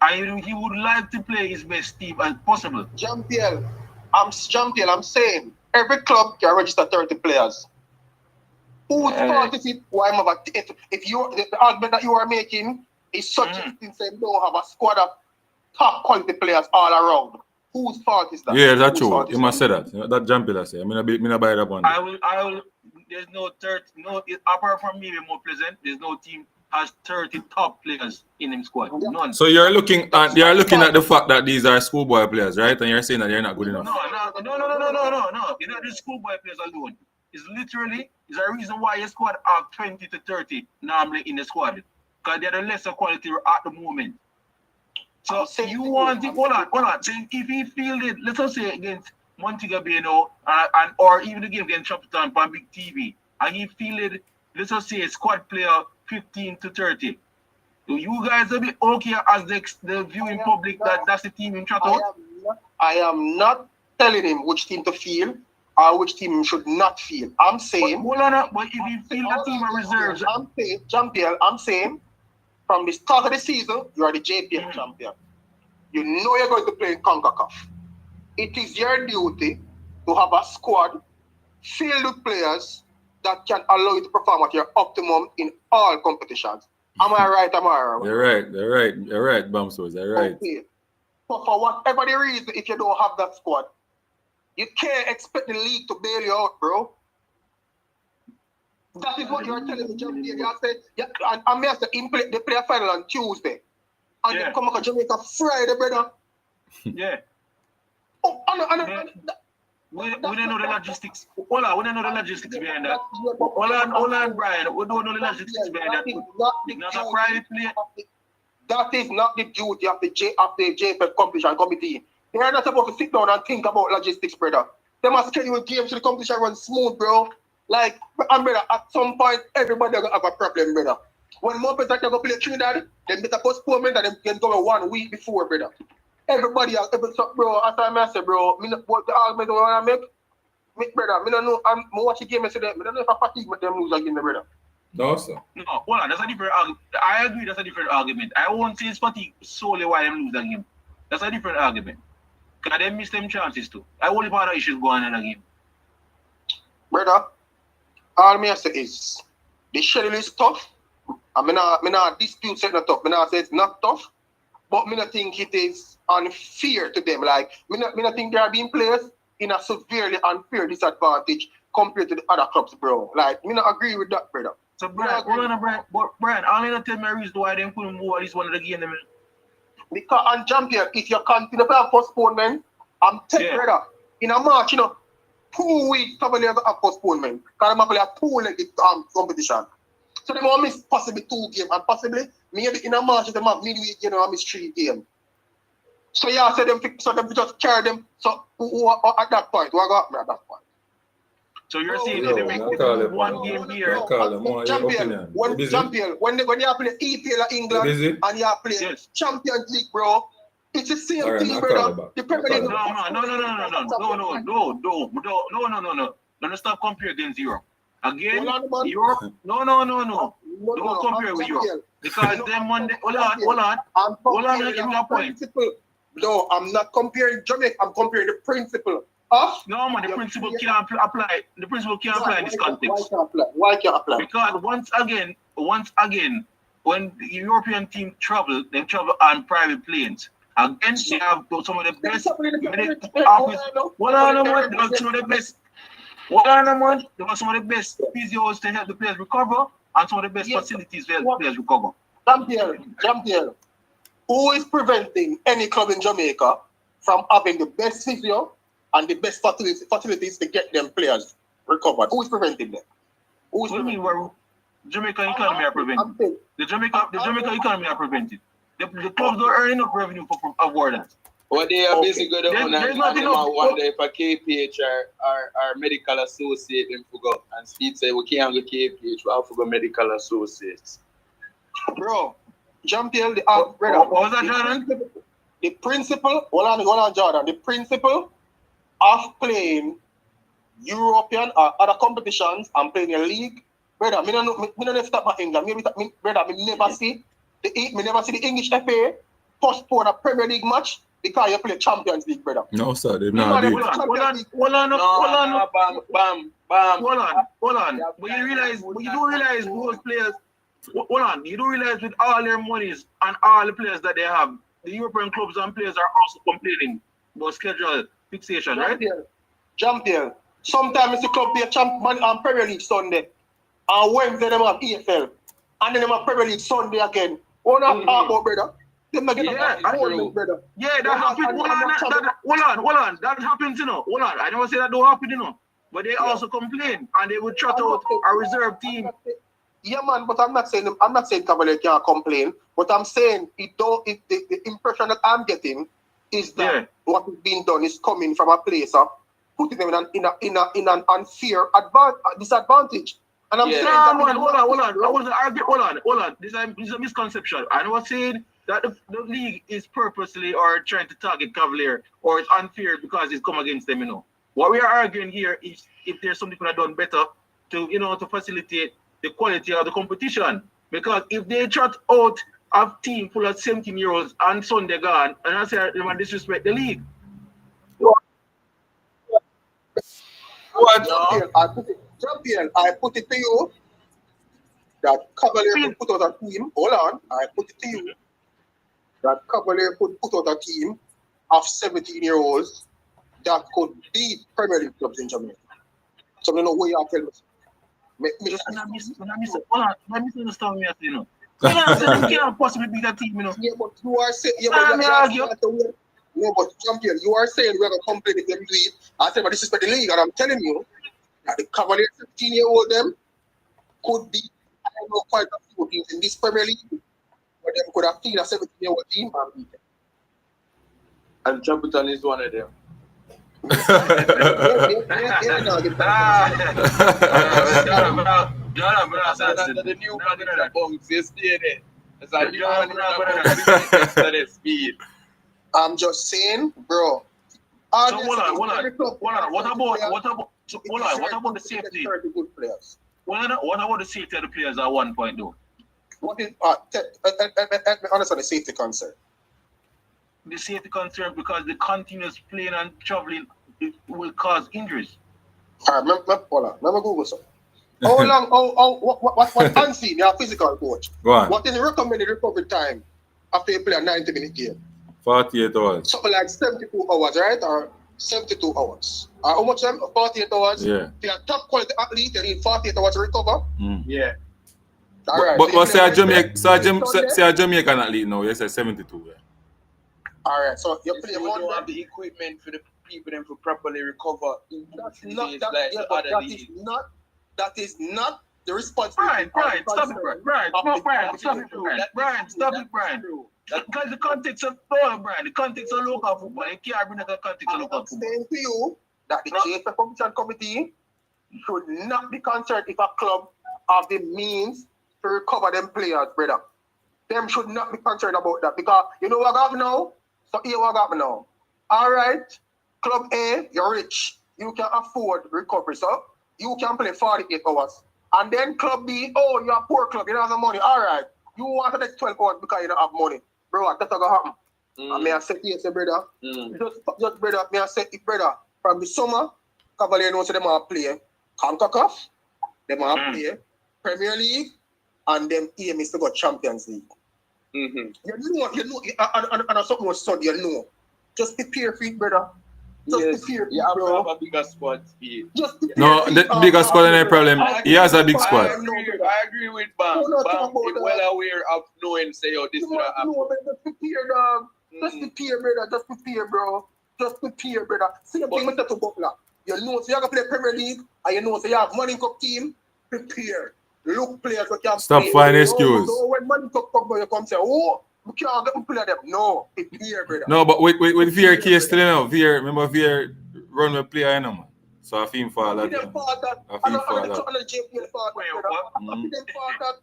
And he would like to play his best team as possible. Jean-Pierre, I'm saying every club can register 30 players. Whose fault is it? If the argument that you are making is such a thing, say don't have a squad of top quality players all around. Whose fault is that? Yeah, that's true. You must say that. That Jean-Pierre say. I mean, I buy that one. I will. There's no 30. No, apart from maybe more pleasant. There's no team has 30 top players in his squad. None. So you're looking at the fact that these are schoolboy players, right? And you're saying that they're not good enough. No. You're not the schoolboy players alone. It's a reason why your squad have 20 to 30 normally in the squad. Because they're the lesser quality at the moment. So you want it, hold on. So if he fielded, let's just say against Montego Bay or even the game against Chopperton on big TV, and he fielded, let's just say, a squad player 15 to 30. So you guys will be okay as the viewing public that's the team in trot out? I am not telling him which team to field or which team should not field. I'm saying. But if you field the team of reserves. I'm saying, Jean-Pierre, from the start of the season, you are the JPL champion. You know you're going to play in CONCACAF. It is your duty to have a squad filled with players that can allow you to perform at your optimum in all competitions. Am I right? Am I wrong? You're right, Bamsos. You're right. Okay. But for whatever the reason, if you don't have that squad, you can't expect the league to bail you out, bro. That is what you're telling me, Jamaica. You said, and I may have to they play a final on Tuesday. And they come back to Jamaica Friday, brother. Yeah. We don't know the logistics. We don't know the logistics behind that. Hold on, Brian. We don't know the logistics behind that. It's not a private play. That is not the duty of the JFF competition committee. They are not supposed to sit down and think about logistics, brother. They must schedule games so the competition runs smooth, bro. Like, and brother, at some point, everybody will have a problem, brother. When more players go play Trinidad, they get a postponement and they can go 1 week before, brother. Everybody, bro, as I say, bro, what the argument I want to make, brother, I don't know, I'm watching the game yesterday, I don't know if I fatigue with them lose again, brother. No, sir. No, hold on, that's a different argument. I agree, that's a different argument. I won't say it's fatigue solely why them lose the game. That's a different argument. Because they miss them chances too. I only part of issues going on in the game. Brother, all me say is, the schedule is tough. I mean, I dispute saying it's tough. I not say it's not tough, but I not think it is unfair to them. Like, I not think they are being placed in a severely unfair disadvantage compared to the other clubs, bro. Like, I not agree with that, brother. So, Brian, Brian, only not tell me a reason why they couldn't move at least one of the games. Because on champion, if you continue to have postponement, I'm telling brother, in a March, 2 weeks probably have a postponement. Because I'm going to play a 2-leg competition. So they will miss possibly 2 games, and possibly maybe in a March they have midweek, miss 3 games. So yeah, so them just carry them. So at that point, what got me at that point? So you're saying that they make 1 game here. Champion, when you play EPL in England and you play Champions League, bro, It's the same All right, thing, I'll brother. call it back. The Premier League. No. Don't stop comparing against Europe. Again, Hold on, man. Europe. No. Don't compare with Europe. Because them one day, hold on. I'm comparing Give me a the point. principle. No, I'm not comparing Jamaica. I'm comparing the principle of. No, man, the principle can't apply. The principle can't apply in this context. Why can't apply? Because once again, when the European team travel, they travel on private planes. Again, they have some of the best office. What are some of the best? There are some of the best physios to help the players recover, and some of the best facilities to help the players recover. Jean-Pierre, who is preventing any club in Jamaica from having the best physio and the best facilities to get them players recovered? Who is preventing them? What do you mean? Jamaican economy are prevented. The Jamaican economy are prevented. The clubs don't earn enough revenue for avoid that. Well, they are basically going to wonder if a KPH or medical associate them to go. And Speid say we can't go KPH, we have to go medical associates. Bro, Jean-Pierre, what was that, Jordan? The principle, hold on, Jordan. The principle of playing European or other competitions and playing a league, brother, I don't know stop my England. Brother, I never see the English FA postpone a Premier League match because you play Champions League, brother. No, sir, they've not did. Hold on. But you do realize those players. Hold on. You do realize with all their monies and all the players that they have, the European clubs and players are also complaining about schedule fixation, right? Jean-Pierre. Sometimes the club play Premier League Sunday, and Wednesday them have EFL, and then them have Premier League Sunday again. What not talk about, brother? Them not get brother. Yeah, that happens. Hold on. That happens, you know. Hold on. I don't say that don't happen, you know. But they also complain, and they will trot out a reserve team. Yeah, man, but I'm not saying Cavalier can't complain. But I'm saying the impression that I'm getting is that what is being done is coming from a place of putting them in an unfair disadvantage. And I'm saying that hold on. This is a misconception. I was saying that the league is purposely or trying to target Cavalier, or it's unfair because it's come against them, you know. What we are arguing here is if there's something could have done better to facilitate the quality of the competition. Because if they trot out a team full of 17-year-olds on Sunday gone, and I say they want disrespect the league. Jean-Pierre, I put it to you that Cavalier could put out a team. Hold on, I put it to you that Cavalier could put out a team of 17-year-olds that could beat Premier League clubs in Jamaica. So I don't know where you are telling me. I misunderstand me, you know. You can't possibly beat that team, you know. Yeah, but you are saying, no, but Jean-Pierre, you are saying we're going to complain if them do it. I said, but this is for the league, and I'm telling you that the Cavalier 15-year-old them could be, I don't know, quite a few teams in this Premier League, but them could have seen a 17-year-old team and beat them. And Champion is one of them. The new one in the bunks, they stay there. It's like new one in the Speid. I'm just saying, bro. So hold on. What about the safety? What about the safety of the players at one point, though? What is let me understand the safety concern. The safety concern because the continuous playing and traveling will cause injuries. Alright, let me Google something. How long? What unseen? Your physical coach. Go on. What is the recommended recovery time after you play a 90-minute game? 48 hours. Something like 72 hours, right? Or 72 hours. How much time? 48 hours? Yeah. If you're a top quality athlete, you need 48 hours to recover? Yeah. Alright. But say a Jamaican athlete now, you say 72. Yeah. Alright, so you If play you one don't have day. the equipment for the people them to properly recover in That is not the responsibility. Brian, stop it, Brian. Stop it, Brian. Because the context of football, Brian, the context of local football, you can't bring the context of local football. I'm saying to you that the JFF Competition Committee should not be concerned if a club have the means to recover them players, brother. Them should not be concerned about that because you know what I have now? So here what got me now. All right, Club A, you're rich. You can afford recovery, so you can play 48 hours. And then Club B, oh, you're a poor club, you don't have the money. All right, you want to take 12 hours because you don't have money. Bro, that's not going to happen. And me I say, yes, brother. Just brother, me I say, brother, from the summer, Cavalier knows them all play CONCACAF, them all play Premier League, and them aim is to go Champions League. You know, and something was said, you know. Just prepare for it, brother. Just prepare. You have to have a bigger squad, Speid. Just prepare. No, the bigger squad ain't a problem. He has a big squad. I agree with Bam. Bam is well aware of knowing, say, oh, this is what happened. No, but just prepare, dog. Just prepare, brother. Just prepare, bro. Just prepare, brother. See the thing with the Butler. You know, so you have to play Premier League, and you know, so you have Money Cup team. Prepare. Look, players who can Stop finding excuse. So when Money Cup come, you come say, oh, we can't get to play them. No, prepare, brother. No, but with VR case still now. VR, remember VR run with player, you know, man. So I feel for that. I feel for that.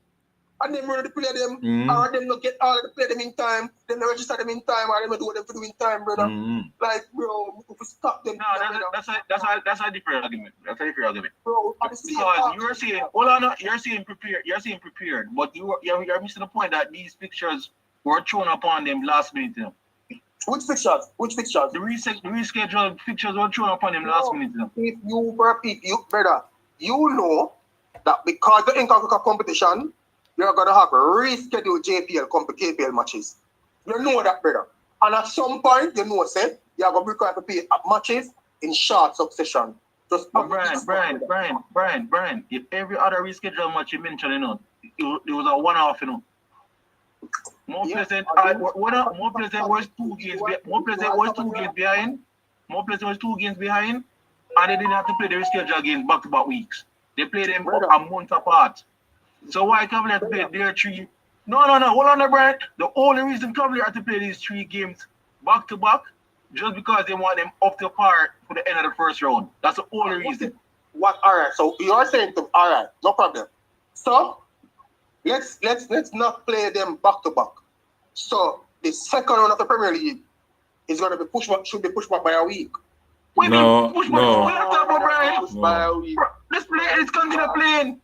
And then ready to play them, and them not get all of the play them in time, then they register them in time, and them do them to do in time, brother. Like, bro, if we stop them. No, that's a different argument. That's a different argument. Bro, because you're saying, hold on, you're saying prepared, but you're missing the point that these pictures were thrown upon them last minute. You know? Which pictures? The rescheduled pictures were thrown upon them last minute. You know? If you repeat, brother, you know that because the Inca competition, you're going to have rescheduled KPL matches. You know that, brother. And at some point, you know, say, you're going to be required to play matches in short succession. Just Brian, if every other rescheduled match you mentioned, you know, it was a one-off, you know. More Pleasant was 2 games behind. More Pleasant was 2 games behind, and they didn't have to play the rescheduled games back-to-back weeks. They played them a month apart. So why Cavalier to play their 3? No, hold on, Brian. The only reason Cavalier had to play these 3 games back-to-back, just because they want them up to par for the end of the first round. That's the only reason. What? All right. So you're saying to all right, no problem. So let's not play them back-to-back. So the second round of the Premier League is going to be pushed back. Should be pushed back by a week. No. By a week. Let's play. Let's continue playing.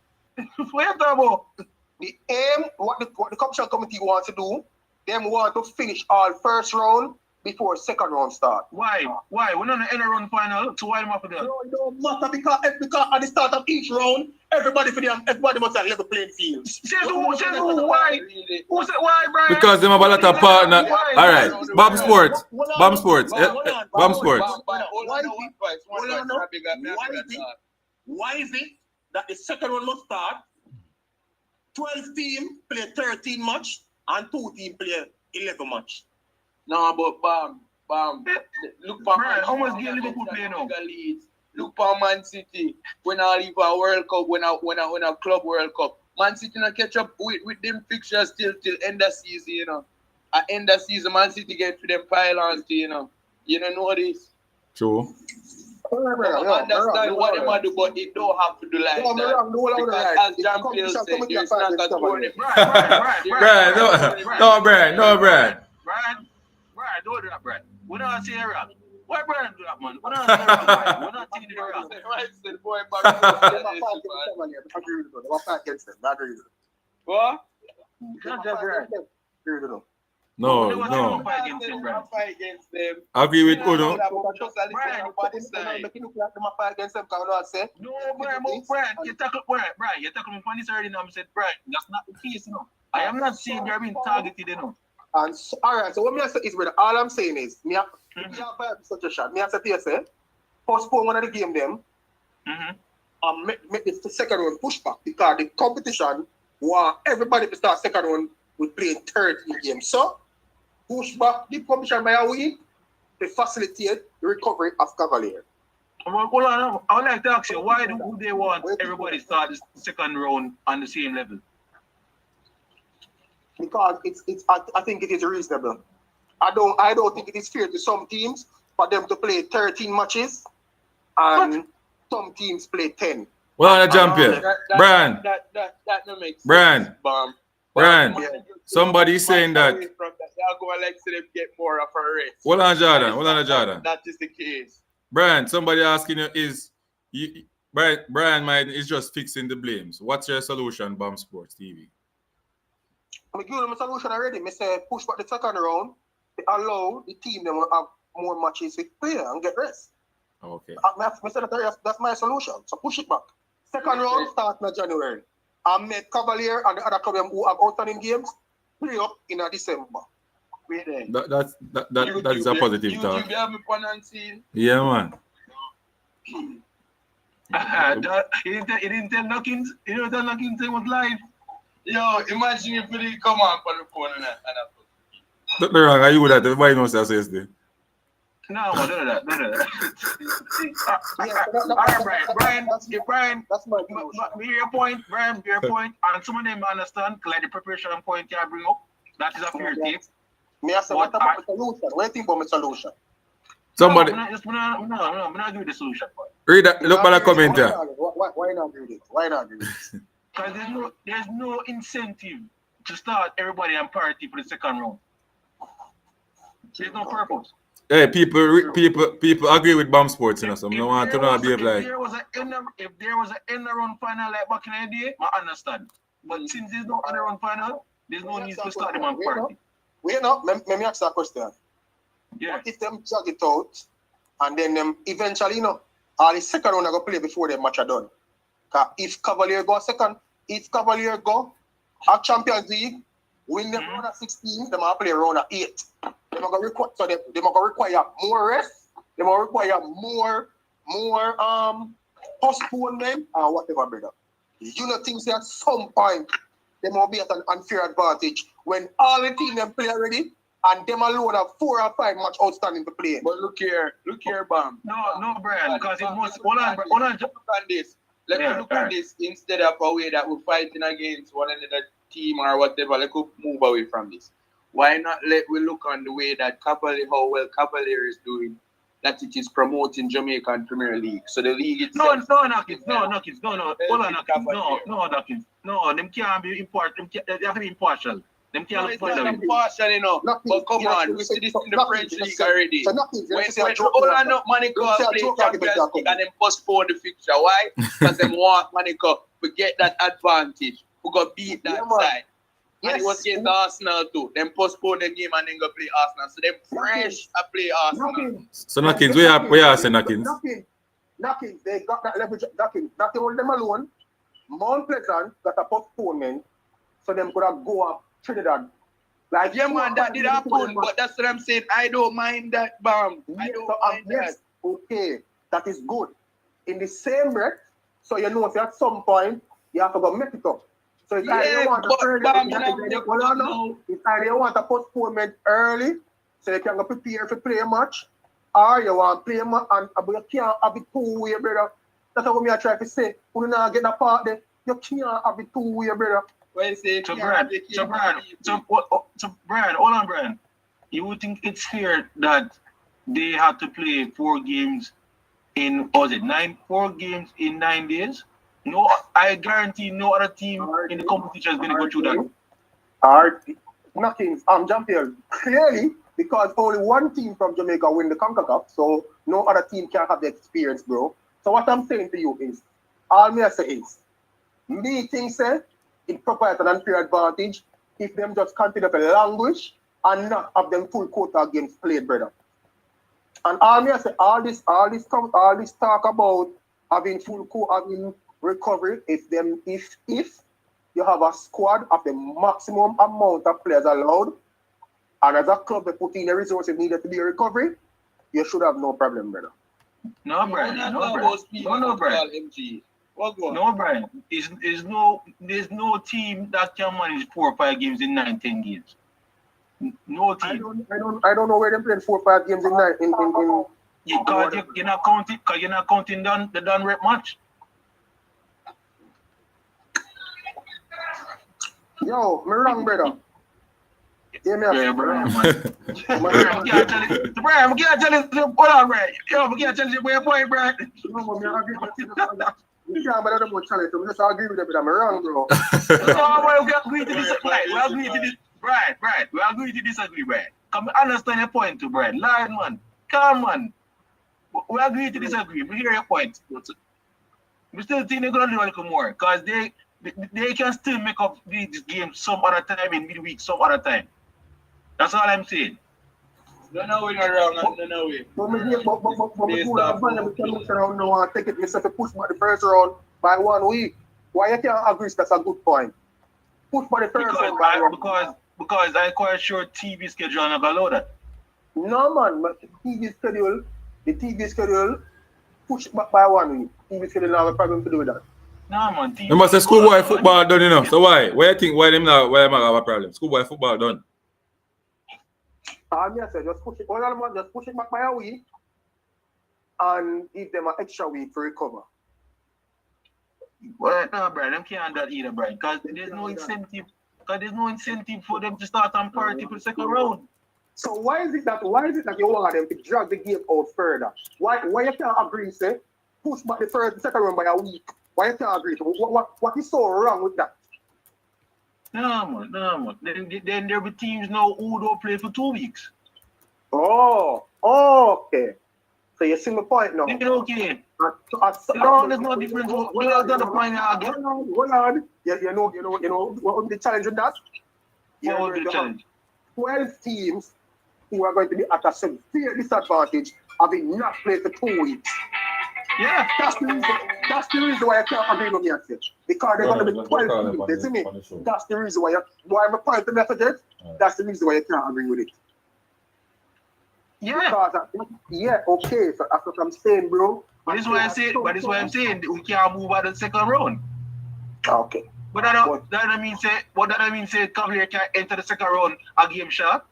The aim, what the competition committee wants to do, them want to finish all first round before second round start. Why? We're not in the end round final, so why am I for that? No, it don't matter because at the start of each round, everybody must have level playing field. Says who? Why? Who said why, Brian? Because them have a lot of partner. All right, Bam Sports. Why is it that the second one must start? 12 teams play 13 match and 2 teams play 11 match. No, but Bam. Look for Man, how much game Liverpool play now? Look for Man City. When I leave a World Cup, when a club World Cup, Man City not catch up with them fixtures till end of season, you know. At end of season, Man City get to them pylons, you know. You don't know this. True. I understand what they want to do, but it don't have to do like that. Because as John Peel said, there's not a tournament. Brian, don't do that, Brian. We're not saying around. Why Brian do that, man? We're not taking it around. What? No. Fight against them. I agree with Uno. No, Brian, you tackle me funny already now. I said, Brian, that's not the case, you know. I am not saying they're being targeted, you know. And all right, so what me I say is, brother, all I'm saying is, me have such a shot. Me I say to you, say, postpone one of the game them, and make the second one push back because the competition want everybody to start second one with playing 13 games. So push back the competition by a week to facilitate the recovery of Cavalier. Hold on, I would like to ask you, why do they want everybody start the second round on the same level? Because I think it is reasonable. I don't think it is fair to some teams for them to play 13 matches and some teams play 10. Well, on the champion. Brian. That no makes sense. Brian. Brian, somebody saying that. Y'all go and like see them get more of a race. Hold on, Jordan. That is the case. Brian, somebody asking you Brian is just fixing the blames. What's your solution, Bomb Sports TV? I'm giving them a solution already. I say push back the second round. Allow the team them to have more matches with player and get rest. Okay. That's my solution. So push it back. Second round start in January. I make Cavalier and the other club who have outstanding games play up in December. That is a positive talk. Yeah, man. He didn't tell Knockins. He didn't tell Knockins it was live. Yo, imagine if he come on for the phone and Don't be wrong. Are you with that? Everybody knows that says this. No, none of that. All right, Brian. That's my hear your point, Brian. Hear your point. And some of them understand, like the preparation point you bring up. That is a fair tip. Me ask what about the solution? What do you think about my solution? Somebody. No, I'm not giving the solution. Read that. Look at the comment here. Why not do this? Why not do this? Because there's no incentive to start everybody and party for the second round. There's no purpose. Hey, people agree with Bomb Sports, you know. So no want to know behave like. If there was an end run final like back in the day, I understand. But since there's no end run final, there's no need to start them on party. Wait, no. Let me ask that question. Yeah. What if them jog it out and then them eventually, all the second round are going to play before the match are done? Because if Cavalier go second, if Cavalier go at Champions League, win them round of 16, they might play round of 8. They might require more rest. They might require more postponement or whatever, brother. You know things at some point they might be at an unfair advantage when all the team them play already and them alone have 4 or 5 match outstanding to play. But look here, Bam. No, Brian, because it must. Hold on. Look at this. Let me look at this instead of a way that we're fighting against one another team or whatever. Let's move away from this. Why not let we look on the way that Cavalier, how well Cavalier is doing, that it is promoting Jamaican Premier League. So the league itself. No, Knockins. Hold on, Knockins. No, them can't be impartial. They have to be impartial. Them can't look for them. Impartial, But come on, we see this in the French league already. When all I know, Monaco play Champions League and then postpone the fixture. Why? Because they want Monaco to get that advantage. We got beat that side. And it was against Arsenal too. Then postpone the game and then go play Arsenal. So them fresh to play Arsenal. So Knockins, where are saying Knockins? Knockins, they got that leverage. Knockins, not only them alone. Mount Pleasant got a postponement, so them could have go up Trinidad. Like yeah, man, that did happen. But that's what I'm saying. I don't mind that, Bam. I don't mind that. Okay, that is good. In the same breath, so you know, at some point you have to go make it up. So it's either you want you want a postponement early, so you can go prepare for play a match, or you want to play a match and you can't have it two-way, brother. That's what I try to say. When you not get a part there, you can't have it two-way, brother. When you say Brian, hold on, Brian. You would think it's fair that they have to play 4 games in 4 games in 9 days? No, I guarantee no other team in the competition is going to go through that. Nothing. Jump here. Clearly, because only one team from Jamaica win the CONCACAF, so no other team can have the experience, bro. So what I'm saying to you is, all me I say is, me think say it provides an unfair advantage if them just continue to languish and not have them full quota games played, brother. And all me I say, all this talk about having having recovery if you have a squad of the maximum amount of players allowed, and as a club they put in the resources needed to be a recovery, you should have no problem, brother. No, Brian. No, Brian. There's no team that can manage 4 or 5 games in 9-10 games. No team. I don't know where they're playing 4 or 5 games in 9 You're not counting the done rep match. Yo, me wrong, brother. Yeah, Brian, man. Brian, we can't tell you. Hold on, Brian. Yo, we can't tell you where your point, Brian. You can't but I don't challenge. So I just agree with them, but I'm wrong, bro. So I want to agree to this. agree to this, Brian. We agree to disagree, Brian. Come understand your point too, Brian. Lion man, come on. We agree to disagree. We hear your point. We still think they're gonna do a little more because they can still make up this game some other time in midweek, some other time. That's all I'm saying. No way around, no way. But we do that value, we can look around now and take it myself to push back the first round by 1 week. Why you can't agree that's a good point? Push back the first round by 1 week. Because I'm quite sure TV schedule not gonna allow that. No man, but the TV schedule push it back by 1 week. TV schedule don't have a problem to do with that. No man, TV. You must say schoolboy football done, you know. So why? Why you think why them have a problem? Schoolboy football done. I say just push it. Just push it back by a week and give them an extra week to recover. Well, no, Brian, them can't do that either, Brian, because there's no incentive. Because there's no incentive for them to start on parity for the second round. So why is it that you want them to drag the game out further? Why you can't agree, say, push back the second round by a week? Why you can't agree? What is so wrong with that? No man. Then there will be teams now who don't play for 2 weeks. Oh, okay. So you see my point now. Okay. No, there's no difference. We are going to point out again. Hold on. You know what would be the challenge with that? What would be the challenge? 12 teams who are going to be at a severe disadvantage having not played for 2 weeks. Yeah. That's the reason why I can't agree with me. Because they're going to be 12 teams. You see me? That's the reason why I'm a point of messages. That's the reason why you can't agree with it. Yeah. Because, okay. So that's what I'm saying, bro. But this is why I'm saying we can't move out the second round. Okay. But that doesn't mean say Cavalier can enter the second round a game shot.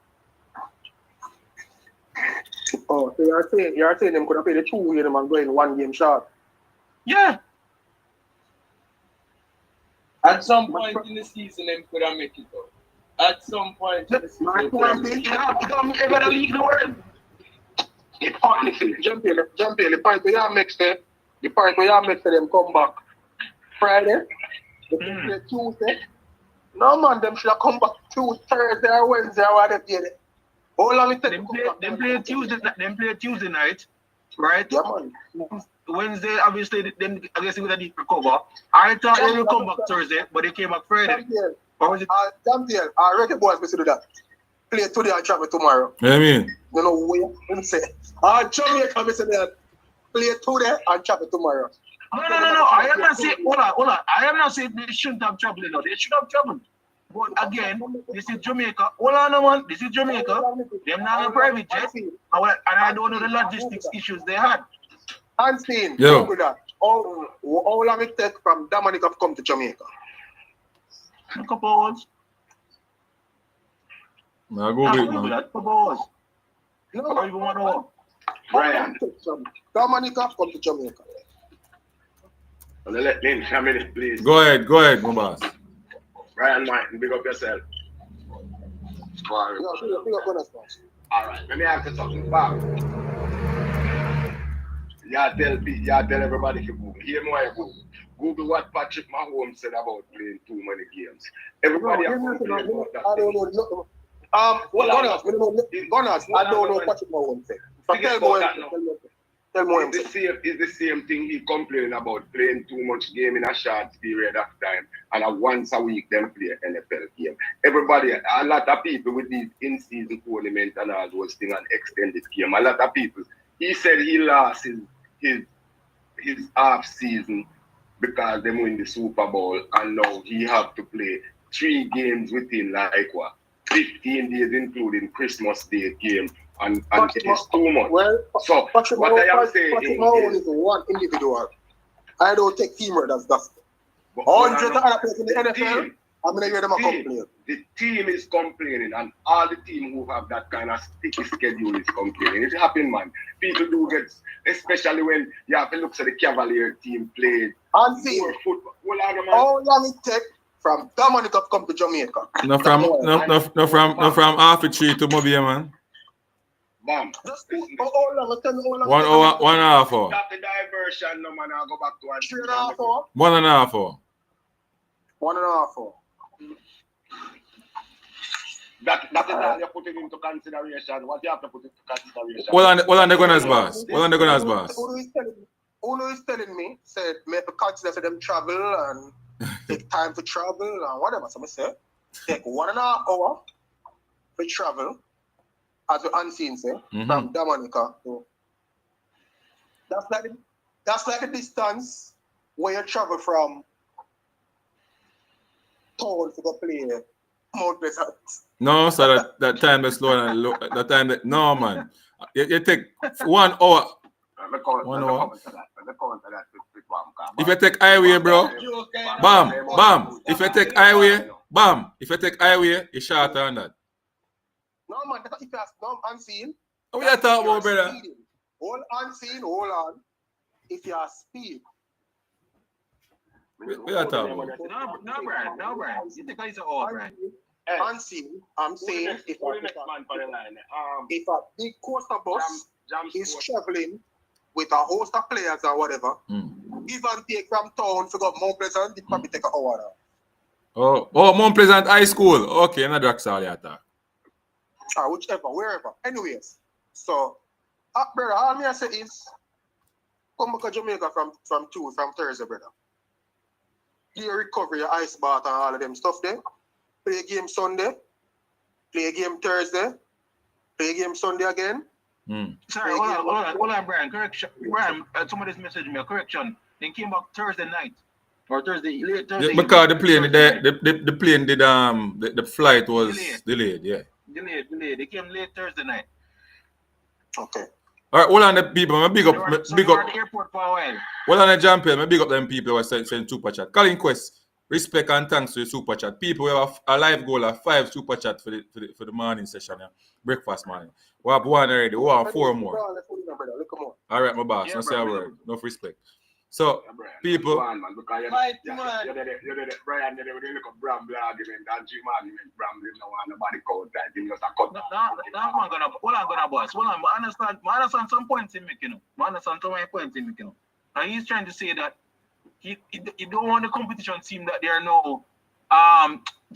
Oh, so you're saying them could have played the 2 game and go in 1 game shot. Yeah. At some point in the season, them could have make it out. At some point in the season, every league in the world. Jump in. The point where you make them come back Friday. They play Tuesday. No man, them should have come back Thursday or Wednesday or whatever. How long it take them play Tuesday night, right? Yeah, man. Wednesday, obviously, them I guess they would have need to recover. I thought they would come back Thursday, but they came back Friday. Or was it? Champion, Reggae boys must do that. Play today and travel tomorrow. You know what I mean? You know what I'm saying? Jamaica must do that. Play today and travel tomorrow. No. I am not saying, hold on. I am not saying they shouldn't have trouble. No, they should have trouble. But again, this is Jamaica. Hold on, man. This is Jamaica. They're not a private jet. And I don't know the logistics issues they had. Einstein, Yo. That. How long it take from Dominica to come to Jamaica? A couple hours. Now go big, man. A couple hours. No, Or even 1 hour. Brian. Dominica come to Jamaica. Let me in a minute, please. Go ahead, my boss. Brian Martin, big up yourself. All right, let me ask you something back. Y'all tell everybody to Google. Hear me why you Google. Google what Patrick Mahomes said about playing too many games. Everybody has complained about that. I don't know. Gunners, I don't know what Patrick Mahomes said. Tell me it's the same thing he complaining about, playing too much game in a short period of time and once a week them play an NFL game. Everybody, a lot of people with these in-season tournament and all those things and extended game, a lot of people, he said he lost his half season because they win the Super Bowl and now he have to play 3 games within like what? 15 days including Christmas Day game. And it is too much. Well, so Patrick what I am saying is one individual. I don't take teamwork as gospel. 100 other players in the NFL, I'm gonna hear them complain. The team is complaining, and all the team who have that kind of sticky schedule is complaining. It happens, man. People do get, especially when you have to look at the Cavalier team played. And see, how long it take from Dominica to come to Jamaica? No from half a tree to Mobile, man. Bam. Just how long? Tell me how long. 1 hour, 1.5 hour. Stop the diversion, no man. I'll go back to 3.5 hours. 1.5 hour. 1.5 hours. That is all you're putting into consideration. What you have to put into consideration. Well, on the gunners, boss. Well, on the gunners, boss. Uno is telling me, said, make a consider for them travel and take time for travel and whatever. So I say, take 1.5 hours for travel, as the unseen say, from Dominica. So that's like the distance where you travel from town to go play Mount Pleasant. No, so that time is slow and low. That time that no man. You take 1 hour. 1 hour. If you take highway, bro, bam. If you take highway, bam. If you take highway, it's shorter than that. No man, if you have no unseen. What you talking about, brother? Speeding. All unseen, hold on. If you are speed. What you talking about? No, Brian. You think it's all, Brian? Unseen, I'm saying if a big coaster bus is traveling with a host of players or whatever, give and take from town to go Mount Pleasant, it probably take an hour now. Oh, Mount Pleasant High School. Okay, not Draxall yet. Whichever, wherever. Anyways, so, brother, all me I say is, come back to Jamaica from Thursday, brother. You recover your ice bath and all of them stuff there. Play a game Sunday, play a game Thursday, play a game Sunday again. Sorry, hold on, Brian. Correction. Brian, somebody's messaged me a correction. They came back Thursday night. Or late Thursday. Yeah, because the plane did the flight was delayed, yeah. Delayed. They came late Thursday night. Okay. All right, hold on the people. I big up. At the airport for a while. Hold on the Jampel. I big up them people who are sending super chat. Colin Quest, respect and thanks to the super chat. People, we have a live goal of 5 super chat for the morning session, yeah. Breakfast morning. We have 1 already. We have 4 more. All right, my boss. Yeah, don't say a word. Enough respect. So, people. Brian, Brian, they look at Bramble argument and Jim argument. Bramble, no one, nobody called that. They just a cut. Boss. I understand some points in making. I understand some points in making. And he's trying to say that he don't want the competition team that they are now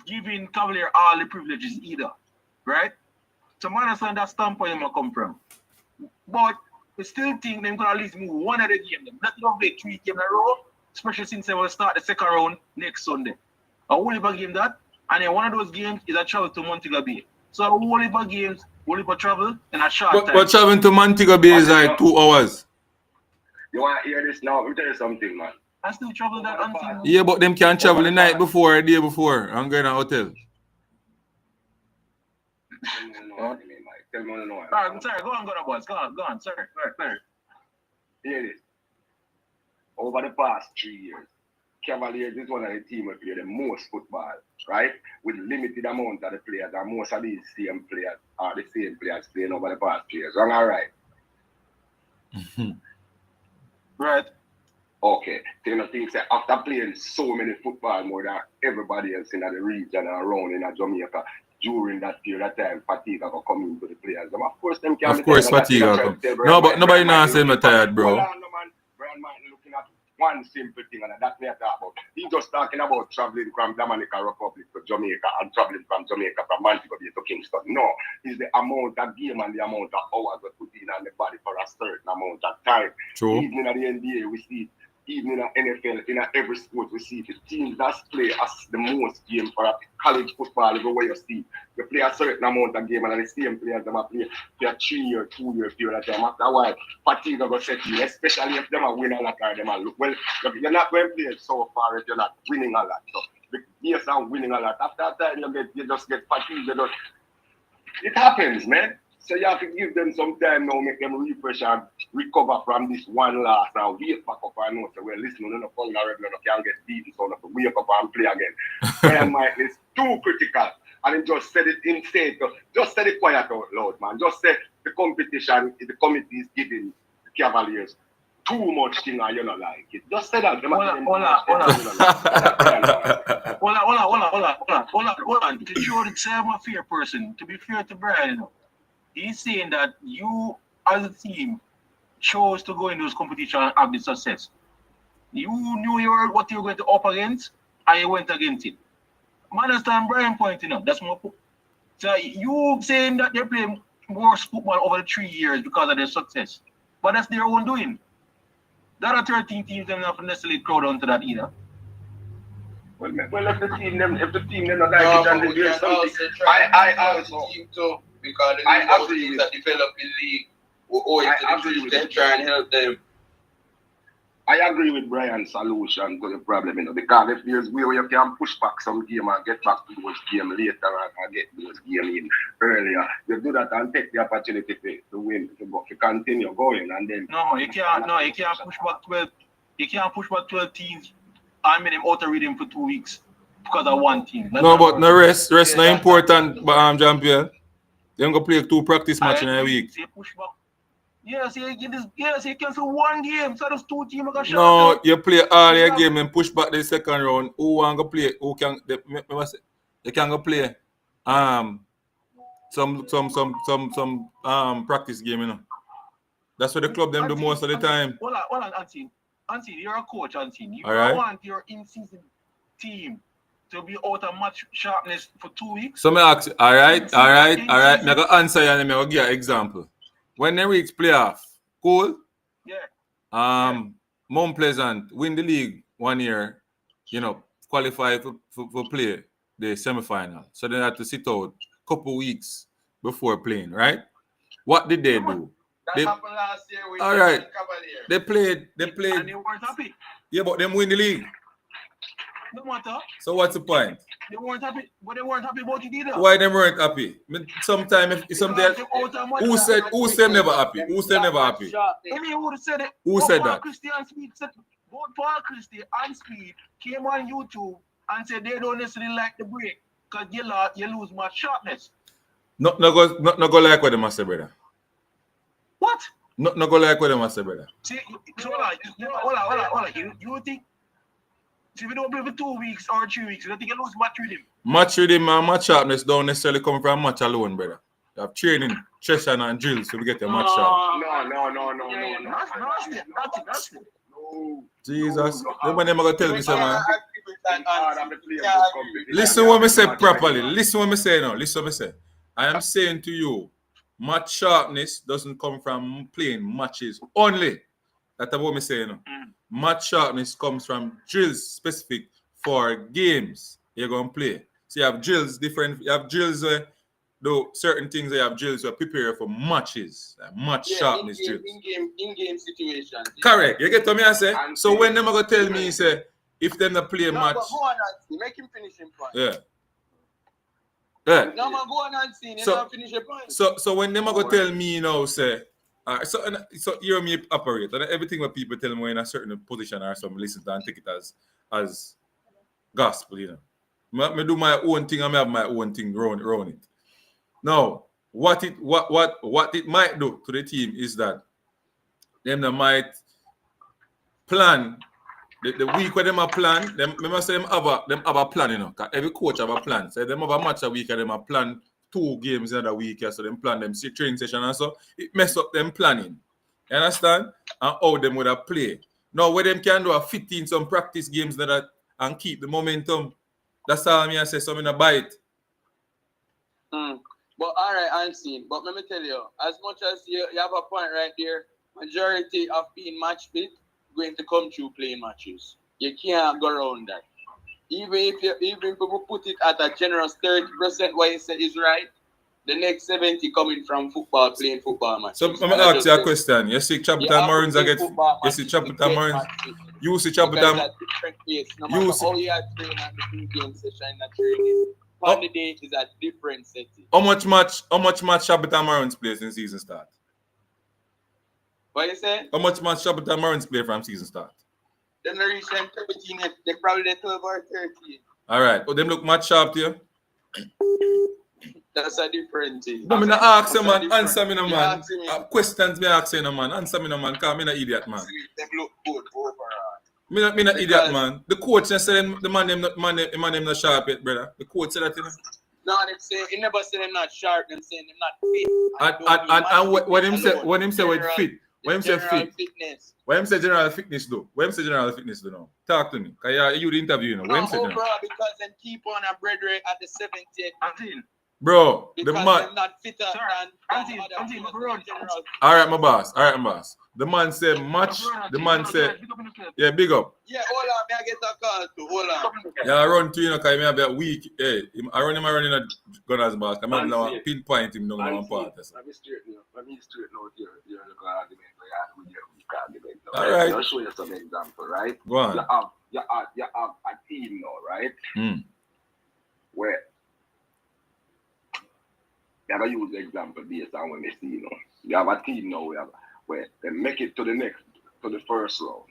giving Cavalier all the privileges either. Right? So I understand that standpoint I come from. But I still think they're going to at least move one of the games. Not going to play 3 games in a row, especially since they will start the second round next Sunday. A whole heap of game that, and then one of those games is a travel to Montego Bay. So a whole heap of games, whole heap of travel in a short time. But traveling to Montego Bay is like 2 hours. You want to hear this now? Let me tell you something, man. I still travel that until... Yeah, but them can travel the night before, the day before, and go in a hotel. Tell me no. I'm sorry, go on, boys. Go on. Sorry. Hear this. Over the past 3 years, Cavaliers is one of the teams that play the most football, right? With limited amount of the players, and most of these same players are the same players playing over the past 3 years. Wrong or right? Right. Okay. So you think that after playing so many football more than everybody else in the region and around in Jamaica, during that period of time, fatigue will come into the players. Of course, them can. Of course, fatigue will come. No, but nobody now say me tired, bro. Brian Martin looking at one simple thing, and that's what I talk about. He's just talking about traveling from Dominican Republic to Jamaica and traveling from Jamaica from Montego Bay to Kingston. No, it's the amount of game and the amount of hours we put in on the body for a certain amount of time. True. Even in the NBA, we see. Even in the NFL, in every sport, we see the teams that play as the most game for college football everywhere you see. You play a certain amount of game and the same players them play for a 3 year, 2 year period of time. After a while, fatigue will set you, especially if them are winning a lot or them are look. Well, you're not going to play so far if you're not winning a lot. So, yes, I'm winning a lot. After that time, you just get fatigued. It happens, man. So you have to give them some time now, make them refresh and recover from this one loss and wake back up and know. So we're listening to the phone regular, you can't get beaten, so you have to wake up and play again. Brian Mike is too critical. And he just said it instead. Just said it quiet out loud, man. Just say the competition, the committee is giving the Cavaliers too much thing and you don't like it. Just say that. Hold on. To show that I'm a fair person, to be fair to Brian, he's saying that you, as a team, chose to go in those competitions and have the success. You knew what you were going to up against, and you went against it. I understand Brian pointing out. That's more. So you saying that they're playing worse football over the 3 years because of their success. But that's their own doing. The other 13 teams they're not necessarily crowd onto that either. Well, if the team them not like it and they do something, I also team too, because the teams that develop in league will owe it to them try and help them. I agree with Brian's solution to the problem, because if there's way where you can push back some game and get back to those games later and get those games in earlier, you do that and take the opportunity to win, to continue going, and then. No, you can't push back 12. You can't push back 12 teams and make them auto reading for 2 weeks because of one team. No, but no rest not important, but Jean-Pierre. They're gonna play 2 practice matches in a week. Push back. Yes, you cancel 1 game, so those 2 teams are shot. No, you play all your game and push back the second round. Who want to play? Who can? They can go play some practice game, That's what the club them do most of the time. Hold on, Auntie, you're a coach, Auntie. You right. Want your in-season team to be out of match sharpness for 2 weeks? So me ask, all right. I'm gonna answer you and I'm gonna give you an example. When they reach playoff, cool. Yeah. Mount Pleasant win the league 1 year, qualify for play the semi-final. So they had to sit out a couple weeks before playing, right? What did they do? That happened last year with all right. Cavalier. They played. And they weren't happy. Yeah, but them win the league. No matter. So what's the point? They weren't happy, but they weren't happy about it either. Why they weren't happy? Sometimes if something who said never happy? Who said never happy? I mean, who said it? Who said that? Both Paul Christie and Speid came on YouTube and said they don't necessarily like the break because you lose much sharpness. Not go like what they must say, brother. What? Not go like what they must say, brother. See, so hold on. You think if you don't play for 2 weeks or 3 weeks, you don't think you lose match rhythm? Match rhythm and match sharpness don't necessarily come from match alone, brother. You have training, session and drills to get your match sharp. No. No. Jesus. Nobody ever gonna tell me something, man. Listen what me say properly. Listen what me say now. Listen what me say. I am saying to you, match sharpness doesn't come from playing matches only. That's what me saying now. Match sharpness comes from drills specific for games you're going to play. So you have drills different. You have drills do certain things. You have drills that prepare for matches. Like match sharpness drills. In-game situation. Correct. You get what me I say? So when them are going to tell me, say, if them not play match. But go on and make him finish him point. Yeah. No, man, go on and see. Finish your point. So when them are going to tell me now, say, so hear me operate, and everything what people tell me when in a certain position or some listen to and take it as gospel, Me do my own thing and I have my own thing around it. Now, what it might do to the team is that them might plan the week where them a plan. Remember say them have a plan, Cause every coach have a plan. So them have a match a week and them a plan 2 games in a week, so them plan them training session and so it mess up them planning. You understand? And how them would have play. Now where them can do a fit in some practice games that and keep the momentum. That's all me I say, so I'm gonna buy it. But all right, I'm seeing. But let me tell you, as much as you have a point right there, majority of being match fit going to come through playing matches. You can't go around that. Even if people put it at a generous 30%, what you say is right, the next 70 coming from football, playing football matches. So let me ask you a question. You see Chaputa Marines get you see Chaputa Marines. You see Chaputa no matter how you are training at the game session in the training. On the day is a different setting. How much match Chaputa Marines plays in season start? What you say? How much match Chaputa Marines play from season start? Them they reach them 13, they probably 12 or 13. All right. Oh, them look match sharp to you? That's a different thing. No, I'm not ask you, man. Answer me, no, man. Questions me ask you, no, man. Answer me, no, man. Because I'm not idiot, man. Them look good overall. Me not idiot, man. The coach said the man not sharp yet, brother. The coach said that, No, they say he never said them not sharp. Them saying them not fit. And what him say with fit? When him say fit? Fitness. When him say general fitness though? When him say general fitness though now? Talk to me. Cause you the interview, When him say overall, because them keep on a brethren at the 70th. Bro, because the man. I'm not fitter than other teams in general. All right, my boss. The man said match. The man said, yeah, big up. Yeah, hold on, may I get a call too? Hold on. Yeah, I run to you know, because I have a week. Hey, I run him running a Gunners boss. I'm now pinpoint him down one part. Let me straighten out your argument. All right. I'll show you some example, right? Go on. You have a team now, right? Where you have to use the example based on when they see, you know. You have a team now where they make it to the first round.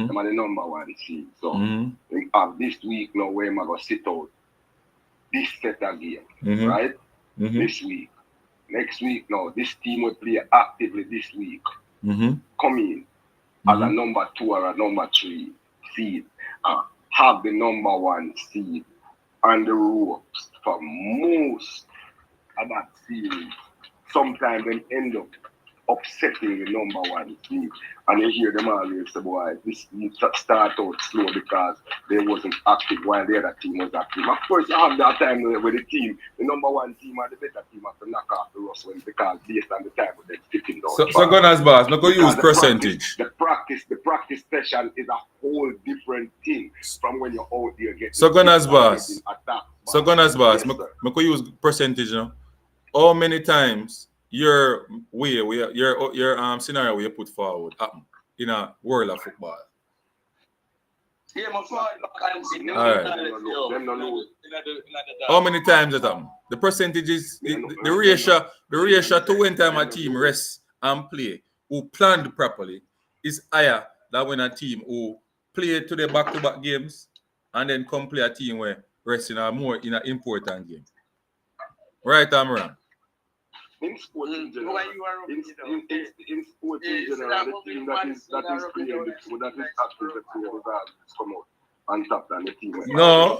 Them are the number one seed. So we have this week now where I'm gonna sit out this set of game, right? This week. Next week now, this team will play actively this week. Come in as a number 2 or a number 3 seed. Have the number 1 seed on the ropes for most of that series. Sometimes they end up upsetting the number 1 seed. And you hear them always say, boy, this start out slow because they wasn't active while the other team was active. Of course, you have that time with the team, the number 1 team or the better team have to knock off the Russell because based on the time they're sitting down. So Gunners boss, not going to use percentage. The practice session is a whole different thing from when you're out there getting. So Gunners boss, yes, I'm going to use percentage now. How many times your scenario where you put forward happen in a world of football? Yeah, my father. All right. How many times that happen? The percentage is the ratio to when time a team rests and play who planned properly is higher than when a team who play to the back-to-back games and then come play a team where resting are more in an important game. Right, I'm wrong. In sport in general, in sport in general, the team that is playing that is active the player regardless come out on top than the team. No,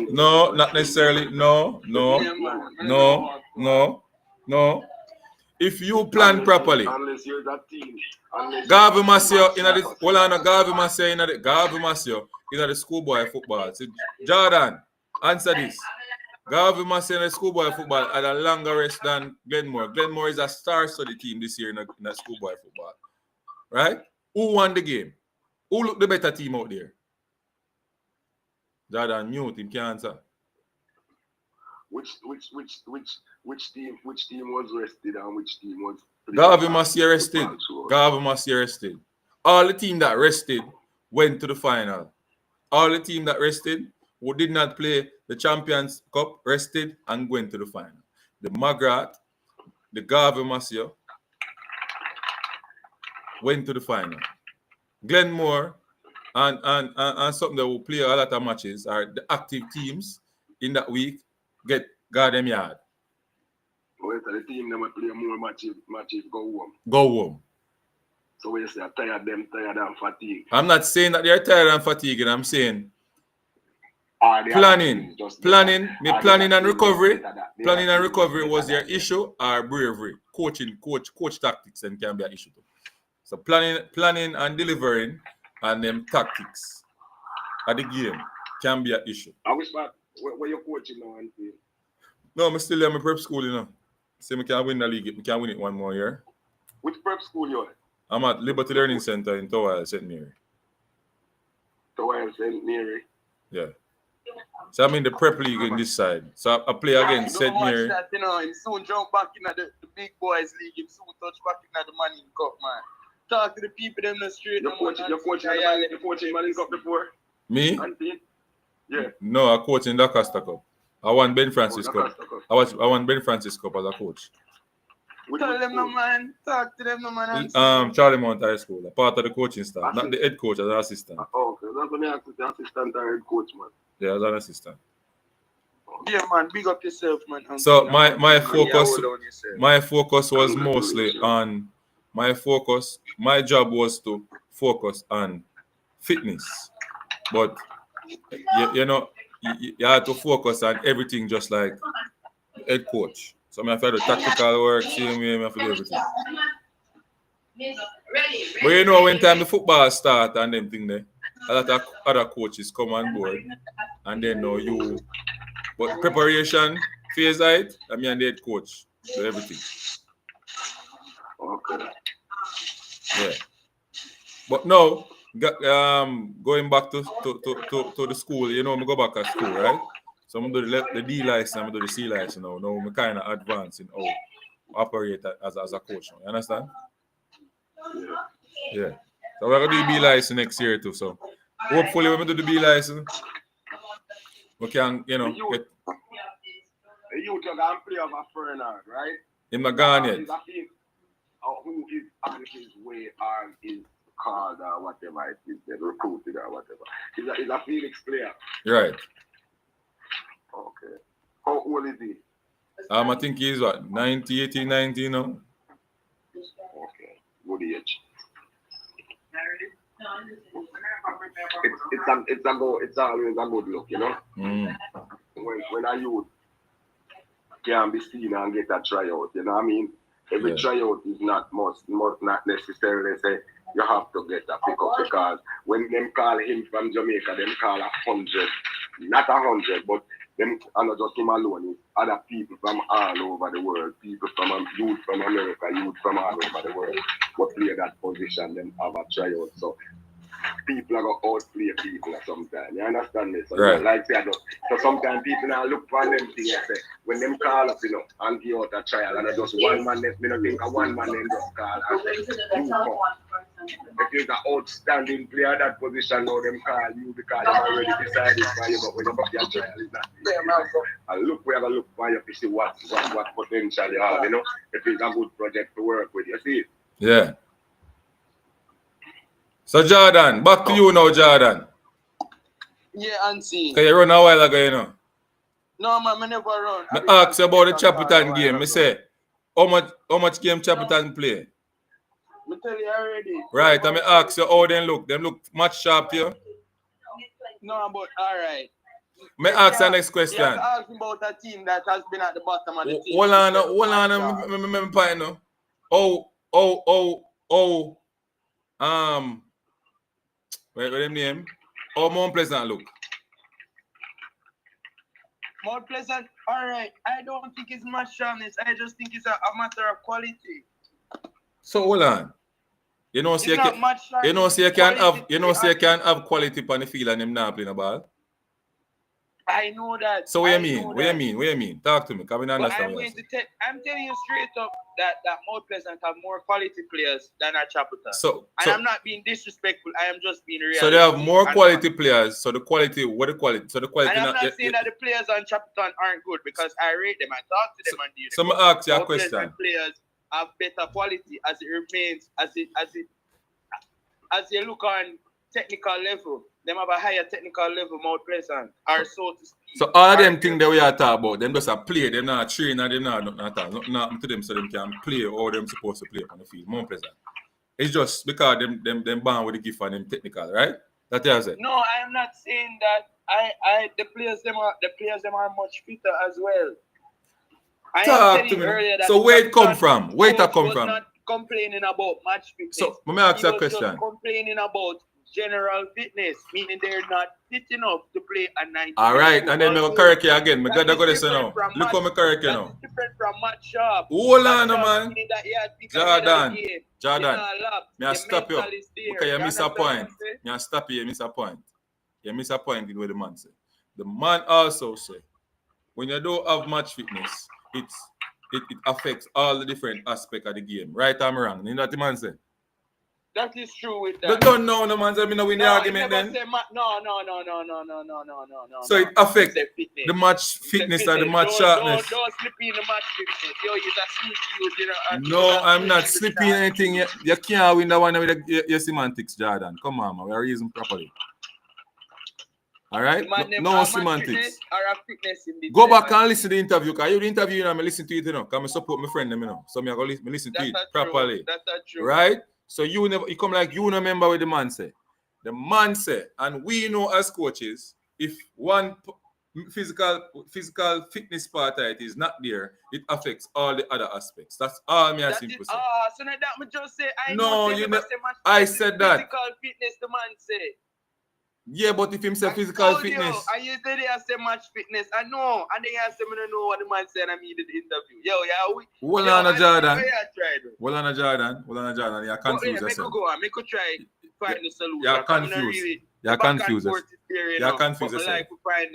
not necessarily. No. If you plan properly, unless you're that team, Garvey Masio in the Garvey Masio in the schoolboy football. So, Jordan, answer this. Garvey Masio in the schoolboy football had a longer rest than Glenmore. Glenmore is a star-studded team this year in the schoolboy football. Right? Who won the game? Who looked the better team out there? Jordan, mute him, can't answer. Which team was rested and which team was Garvey Masio rested. Garvey Masio rested. All the team that rested went to the final. All the team that rested who did not play the Champions Cup rested and went to the final. The Magrat, the Garvey Masio went to the final. Glenmore and something that will play a lot of matches are the active teams in that week get them yard. Well, the team that will play more matches go home. Go home. So when you say tired and fatigued. I'm not saying that they're tired and fatigued. I'm saying planning and recovery. Planning and recovery was their issue or bravery. Coach tactics and can be an issue too. So planning and delivering and them tactics at the game can be an issue. I wish that where you're coaching now and no, I'm still in my prep school, you know. Say I can win the league. I can win it one more year. Which prep school you at? I'm at Liberty Learning Center in Towile, St. Mary. Towile, St. Mary? Yeah. So I'm in the prep league in this side. So I play against St. Mary. That, you know, him soon jump back in the big boys league. Him soon touch back in the Manning Cup, man. Talk to the people in the street. You're coaching Manning Cup before? Me? Yeah. No, I coach in the Costa Cup. I won Ben Francis Cup. I won Ben Francis Cup as a coach. Tell them no man. Talk to them no man. Charlie Mount High School. A part of the coaching staff. Not the head coach, as an assistant. Oh, okay. That's when you ask the assistant or head coach, man. Yeah, as an assistant. Yeah, man. Big up yourself, man. So my focus was mostly on my job was to focus on fitness. But you know, you have to focus on everything just like head coach. So I have to do tactical work, same way I have to do everything. But you know, when time the football start and them thing there, a lot of other coaches come on board and they know you. But preparation Phase height, I'm the head coach. So everything. Okay. Yeah. But now, going back to the school, you know, I go back at school, right? So I'm do the D license, I'm do the C license now. Now I'm kind of advancing how operate as a coach. You understand? Yeah. So we're gonna do the B license next year too. So hopefully when we do the B license, we can, you know, get. The youth are going to play of a Feyenoord, right? Him not gone yet. Who is on his way or is called or whatever it is, recruited or whatever. Is a Phoenix player. Right. Okay. How old is he? I think he's what, 90, 18, 19 now? Okay. Good age. It's always a good look, you know? Mm. When a youth can be seen and get a tryout, you know what I mean? Every tryout is not must not necessarily say you have to get a pickup, because when them call him from Jamaica, them call 100, not 100, but them are not just him alone. It's other people from all over the world, people from youth from America, youth from all over the world, who play that position, them have a tryout. So people are going to outplay people sometimes. You understand me? So right. Like say, so sometimes people now look for them things and say, when them call up, you know, and give out a trial, and I just one man, me not think of one man them just call and say, you come. If you're an outstanding player that position, now them call you because they already decided for you, but when you book your trial, it's not. And look, we have a look for you to see what potential you have, you know, if it's a good project to work with, you see? Yeah. So Jordan, back to you now, Jordan. Yeah, Auntie. Can you run a while ago, you know? No, man, I never run. I asked you about the Chapitan game. I say, how much game Chapitan play? I tell you already. Right, and I ask you how they look. Them look much sharp to you? No, but all right. Me ask the next question. You have to ask me about a team that has been at the bottom of the team. Hold on, point now. What them name? How Mount Pleasant look? Mount Pleasant, all right. I don't think it's much sharpness. I just think it's a matter of quality. So hold on. You know, see, you can have quality on the field and them not playing the ball. I know that. So what you mean? Talk to me. Come in and understand. I'm telling you straight up that Mount Pleasant have more quality players than at Chapitan. I'm not being disrespectful. I am just being real. So they have more quality players. So the quality, what the quality? So the quality. And I'm not saying that the players on Chapitan aren't good, because I rate them. I talk to them and do. So I ask you a question. Players have better quality as it remains, as you look on technical level. Them have a higher technical level, Mount Pleasant, or so to speak. So all of them things that we are talking about, them just a play, them not train, and them not nothing at all. Nothing to them, so them can play or them supposed to play on the field. Mount Pleasant. It's just because them born with the gift and them technical, right? That's what I said. No, I am not saying that. The players them are much fitter as well. Talk to me. Earlier that so where it come from? Where it come from? Not complaining about match fitness. So let me ask you a question. Just complaining about general fitness, meaning they're not fit enough to play a 90. All right, and then I correct you again. I gotta go this now. Look how I correct you now. Different from match sharp. Hold on, man. Jordan, may I stop you? Because you miss a point. May I stop you? You miss a point. You miss a point in what the man said. The man also said, when you don't have match fitness, it affects all the different aspects of the game. Right or wrong? You know what the man said? That is true with that. But don't know, no man. So me no win the argument then. No. So it affects the match fitness and the match sharpness. Don't slip in the match fitness. Yo, you're a sneaky. No, I'm not slipping anything. You can't win that one with your semantics, Jordan. Come on, man. We are reasoning properly. All right? No semantics. Go back and listen to the interview. Because you the interview and I listen to it, you know. Because I support my friend, you know. So I go listen to it properly. That's true. Right? So you come like you remember what the man said. The man said, and we know as coaches, if one physical fitness part of it is not there, it affects all the other aspects. That's all me as simple say. So now that me just say, I said that. Physical fitness, the man say. Yeah, but if him say physical fitness. And you said I say match fitness. I know. And then I say I don't know what the man said I mean in the interview. Well on Jordan. Well on Jordan. You're confused yourself. Go on. Make a try find the solution. You're confused. You're confused. You're confused yourself. Like we find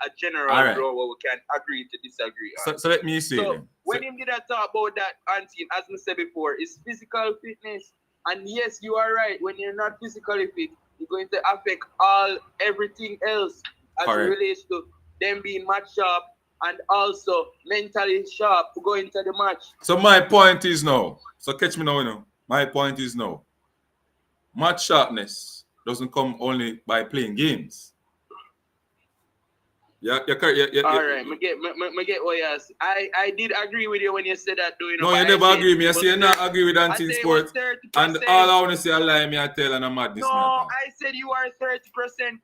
a general ground where we can agree to disagree. So let me say then. When him did I talk about that, Auntie, as I said before, it's physical fitness. And yes, you are right. When you're not physically fit, it's going to affect everything else as it relates to them being match sharp and also mentally sharp to go into the match. So my point is now. So catch me now, My point is now. Match sharpness doesn't come only by playing games. Yeah, you're correct. All right, I get what you say. I did agree with you when you said that, though. No, you never agree with me. I say you not agree with anti-sport. And all I want to say, I lie, me, I tell, and I'm madness. No, I said you are 30%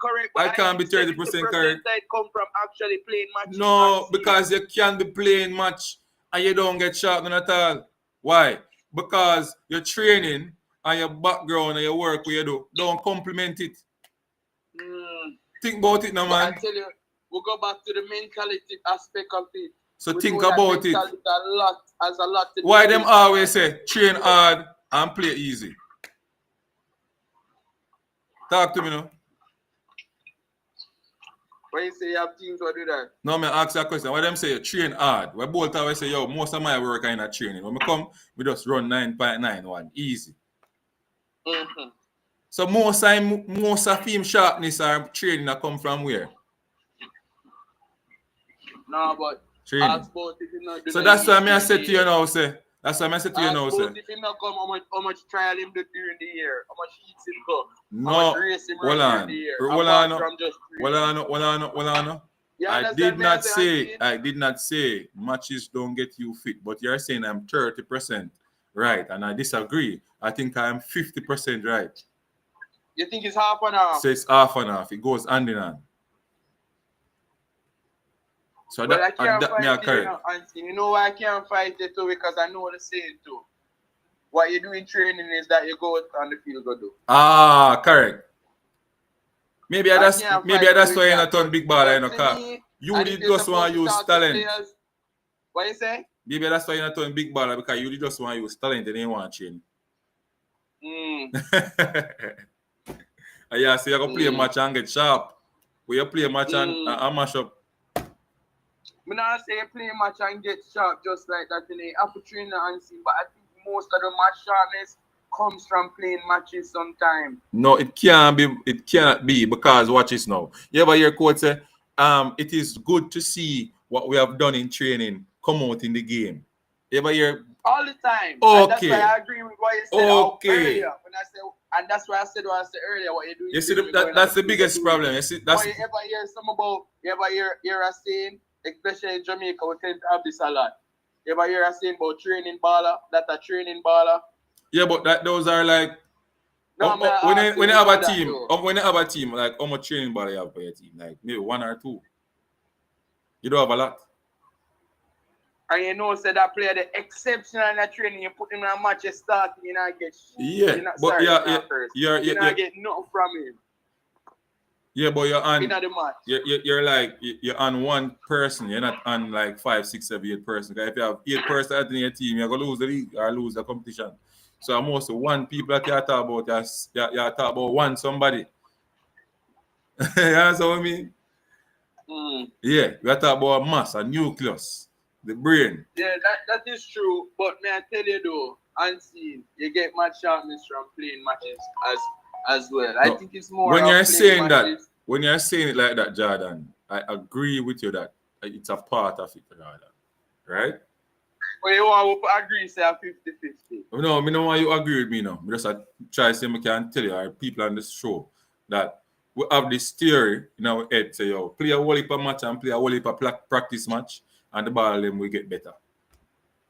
correct. I can't be 30% correct. That come from actually playing match. No, because you can be playing match and you don't get sharp at all. Why? Because your training and your background and your work what you do don't complement it. Think about it now, man. I tell you, we'll go back to the mentality aspect of it. So think about it. Has a lot to do. Why them always say train hard and play easy? Talk to me now. When you say you have teams who do that? No, I ask you a question. Why them say you train hard? We both always say, yo, most of my work are in a training. When we come, we just run 9.91. Easy. Mm-hmm. So most of team sharpness or training that come from where? No, but training. So that's why I said to you now, say. That's why I said to you now, say. If he not come, how much trial him do during the year? How much heats him go? No, how much race him run during the year? Hold on. I did not say matches don't get you fit, but you're saying I'm 30% right, and I disagree. I think I'm 50% right. You think it's half and half? So it's half and half. It goes hand in hand. So but that me are correct. You know why I can't fight it too? Because I know what to say too. What you do in training is that you go out on the field go do. Ah, correct. Maybe that's why you're not turn big baller, you did just want to use talent. What you say? Maybe that's why you're not turn big baller because you just want to use talent and you want to train. Yeah, so you can play a match and get sharp. When you play a match and mash up. I'm not saying play a match and get sharp just like that in a train and see, but I think most of the match sharpness comes from playing matches sometimes. No, it cannot be because watch this now. You ever hear coach say, it is good to see what we have done in training come out in the game. You ever hear? All the time. Okay. And that's why I agree with what you said earlier. And that's why I said what I said earlier. What you're doing. You see, that's the biggest problem. You see, that's. You ever hear some about? You ever hear us saying, especially in Jamaica, we tend to have this a lot. You ever hear us saying about training baller? That a training baller. Yeah, but those are like. No, when you have a team, like how much training baller you have for your team? Like maybe 1 or 2. You don't have a lot. And you know, say that player the exceptional in the training, you put him in a match, you start, you not get shit. Yeah, but you not get nothing from him. Yeah, but you're on. In the match. You're like you're on one person. You're not on like 5, 6, 7, 8 person. If you have 8 persons in your team, you're gonna lose the league or lose the competition. So most of one people that you talk about, you talk about one somebody. You understand what I mean? Yeah, we are talking about mass, a nucleus, the brain. Yeah, that is true. But may I tell you though, unseen, you get match sharpness from playing matches as well. I think it's more when you're saying matches. that, when you're saying it like that, Jordan, I agree with you that it's a part of it, Jordan. Right? Well, you want to agree, say 50-50. No, I don't want you to agree with me now. I just try to say I can tell you, our people on this show, that we have this theory in our head, say, yo, play a whole heap of match and play a whole heap of practice match, and the ball them will get better.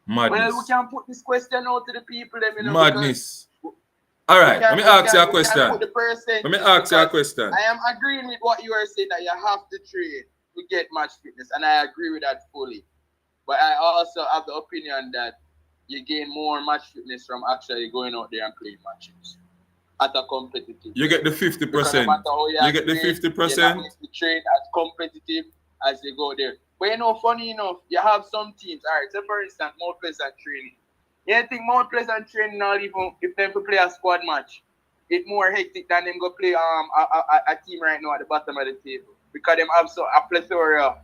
Madness. Well, we can put this question out to the people. Madness. All right, let me ask you a question. Let me ask you a question. I am agreeing with what you are saying, that you have to train to get match fitness, and I agree with that fully. But I also have the opinion that you gain more match fitness from actually going out there and playing matches. at a competitive. You get the 50%. You get the 50%. You train as competitive as they go there. But you know, funny enough, you have some teams. All right, so for instance, Mount Pleasant training. You think Mount Pleasant training not even if them to play a squad match, it's more hectic than them go play a team right now at the bottom of the table because them have a plethora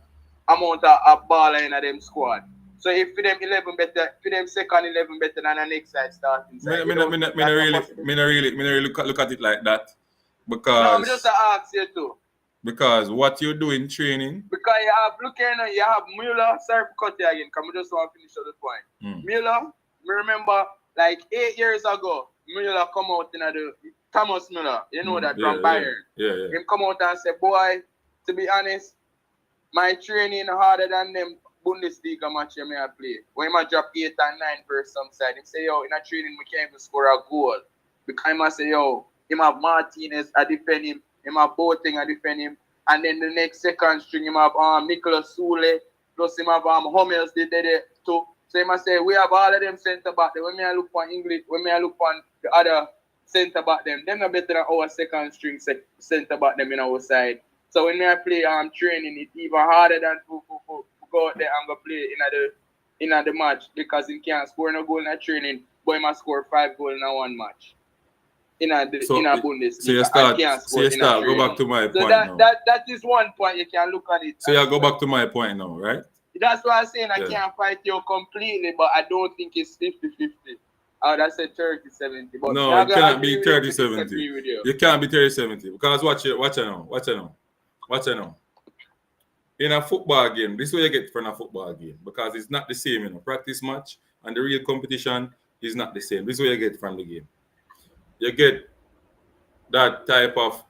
amount of ball in them squad. So if for them 11 better, for them second 11 better than the next side starting side. Me not really look at it like that because. No, I'm just ask you too. Because what you do in training. Because you have Mueller. Sorry for cut you again. Because I just want to finish the point. Mueller. Me remember like 8 years ago, Mueller come out in the Thomas Mueller. You know that from Bayern. Yeah. Him come out and say, boy, to be honest, my training harder than them Bundesliga match you may have played. When I drop 8 and 9 per some side, he say, yo, in a training we can't even score a goal. Because I say, yo, him have Martinez I defend him, him have Boateng I defend him, and then the next second string him have Nicolas Sule, plus him have Hummels did there too. So he must say, we have all of them centre back there. When I look on English, when I look on the other centre back them are better than our second string centre back them in our side. So when I play training, it's even harder than to go out there and go play in the match because he can't score no goal in a training, but he must score 5 goals in a one match. In a Bundesliga. So you start, go back to my point now. That is one point you can look at it. So you go back to my point now, right? That's why I'm saying I can't fight you completely, but I don't think it's 50-50. I would have said 30-70. But no, it cannot be 30-70. You can't be 30-70 because watch it now. In a football game, this is what you get from a football game because it's not the same in a practice match and the real competition is not the same. This is what you get from the game. You get that type of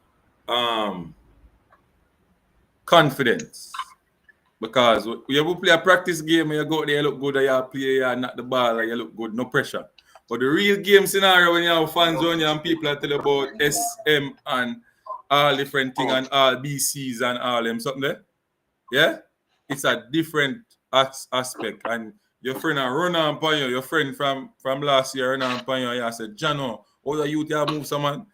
confidence because you will play a practice game and you go there, you look good, you play, you knock the ball, and you look good, no pressure. But the real game scenario when you have fans on you and people are telling about SM and all different things and all BCs and all them something there, yeah, it's a different aspect. And your friend run on upon you, your friend from last year run on upon you, and you said, Jano, all the youth have moved someone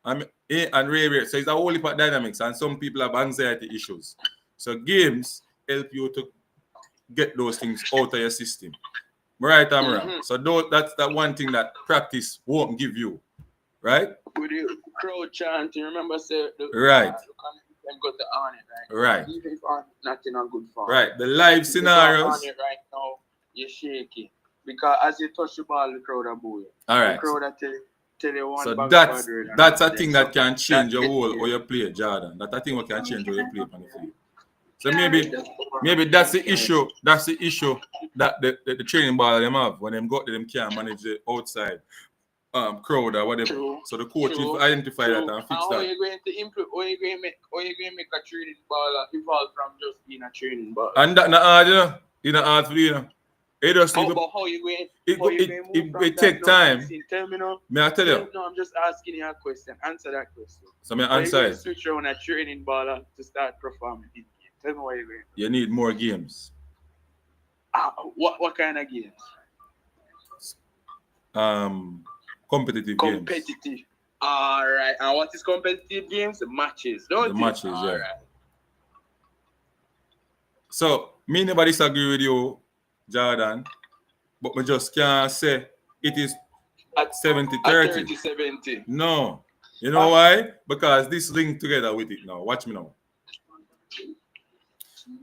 and Ray. So it's a whole heap of dynamics and some people have anxiety issues. So games help you to get those things out of your system. Right, Amra? So that's that one thing that practice won't give you. Right? With the crowd chant, you remember say right. Them got the on it, right? Right. Even if not in a good form. Right. The live scenarios. On it right now, you're shaky. Because as you touch the ball, the crowd are booing. All right. The crowd are tell you one. So that's a thing that can change your whole or your play, Jordan. That's a thing that can change how you play on the field. So maybe that's the issue. That's the issue that the training ball them have when them go to them can't manage the outside crowd or whatever. True. So the coach will identify that and fix that. How are you going to improve? How are you going to make a training ball evolve from just being a training ball? And that not hard, you know. It's not hard for you, you know. It just how you going? It take time. Tell me now. May I tell you? No, I'm just asking you a question. Answer that question. So may I answer it? Switch on a training baller to start performing in game. Tell me where you're going. You need more games. What kind of games? Competitive games. All right. And what is competitive games? The matches. The matches, all yeah. Right. So me never disagree with you, Jordan, but I just can't say it is at 70-30. 30-70. No. You know why? Because this linked together with it now. Watch me now.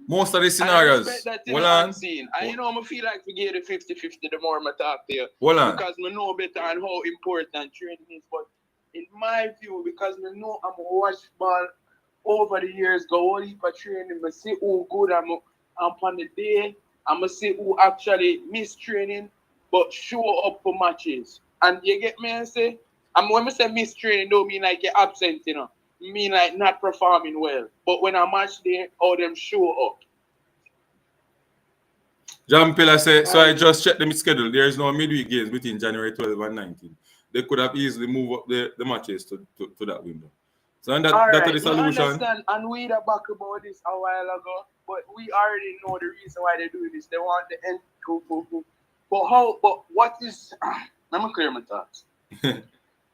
Most of the scenarios. Hold on. And you know, I feel like we get the 50-50 the more I talk to you. Hold on. Because I know better and how important training is. But in my view, because I know I'm watch ball over the years, go all heap of training, I see who good I'm on the day. I'm going to see who actually miss training, but show up for matches. And you get me? I say, when I say miss training, don't mean like you're absent, you know. I mean like not performing well. But when I match there, all them show up. John Pilla said, so I just checked the schedule. There is no midweek games between January 12 and 19. They could have easily moved up the matches to that window. So and that's the solution. Understand, and we had back about this a while ago, but we already know the reason why they're doing this. They want the end to. But what is? Let me clear my thoughts.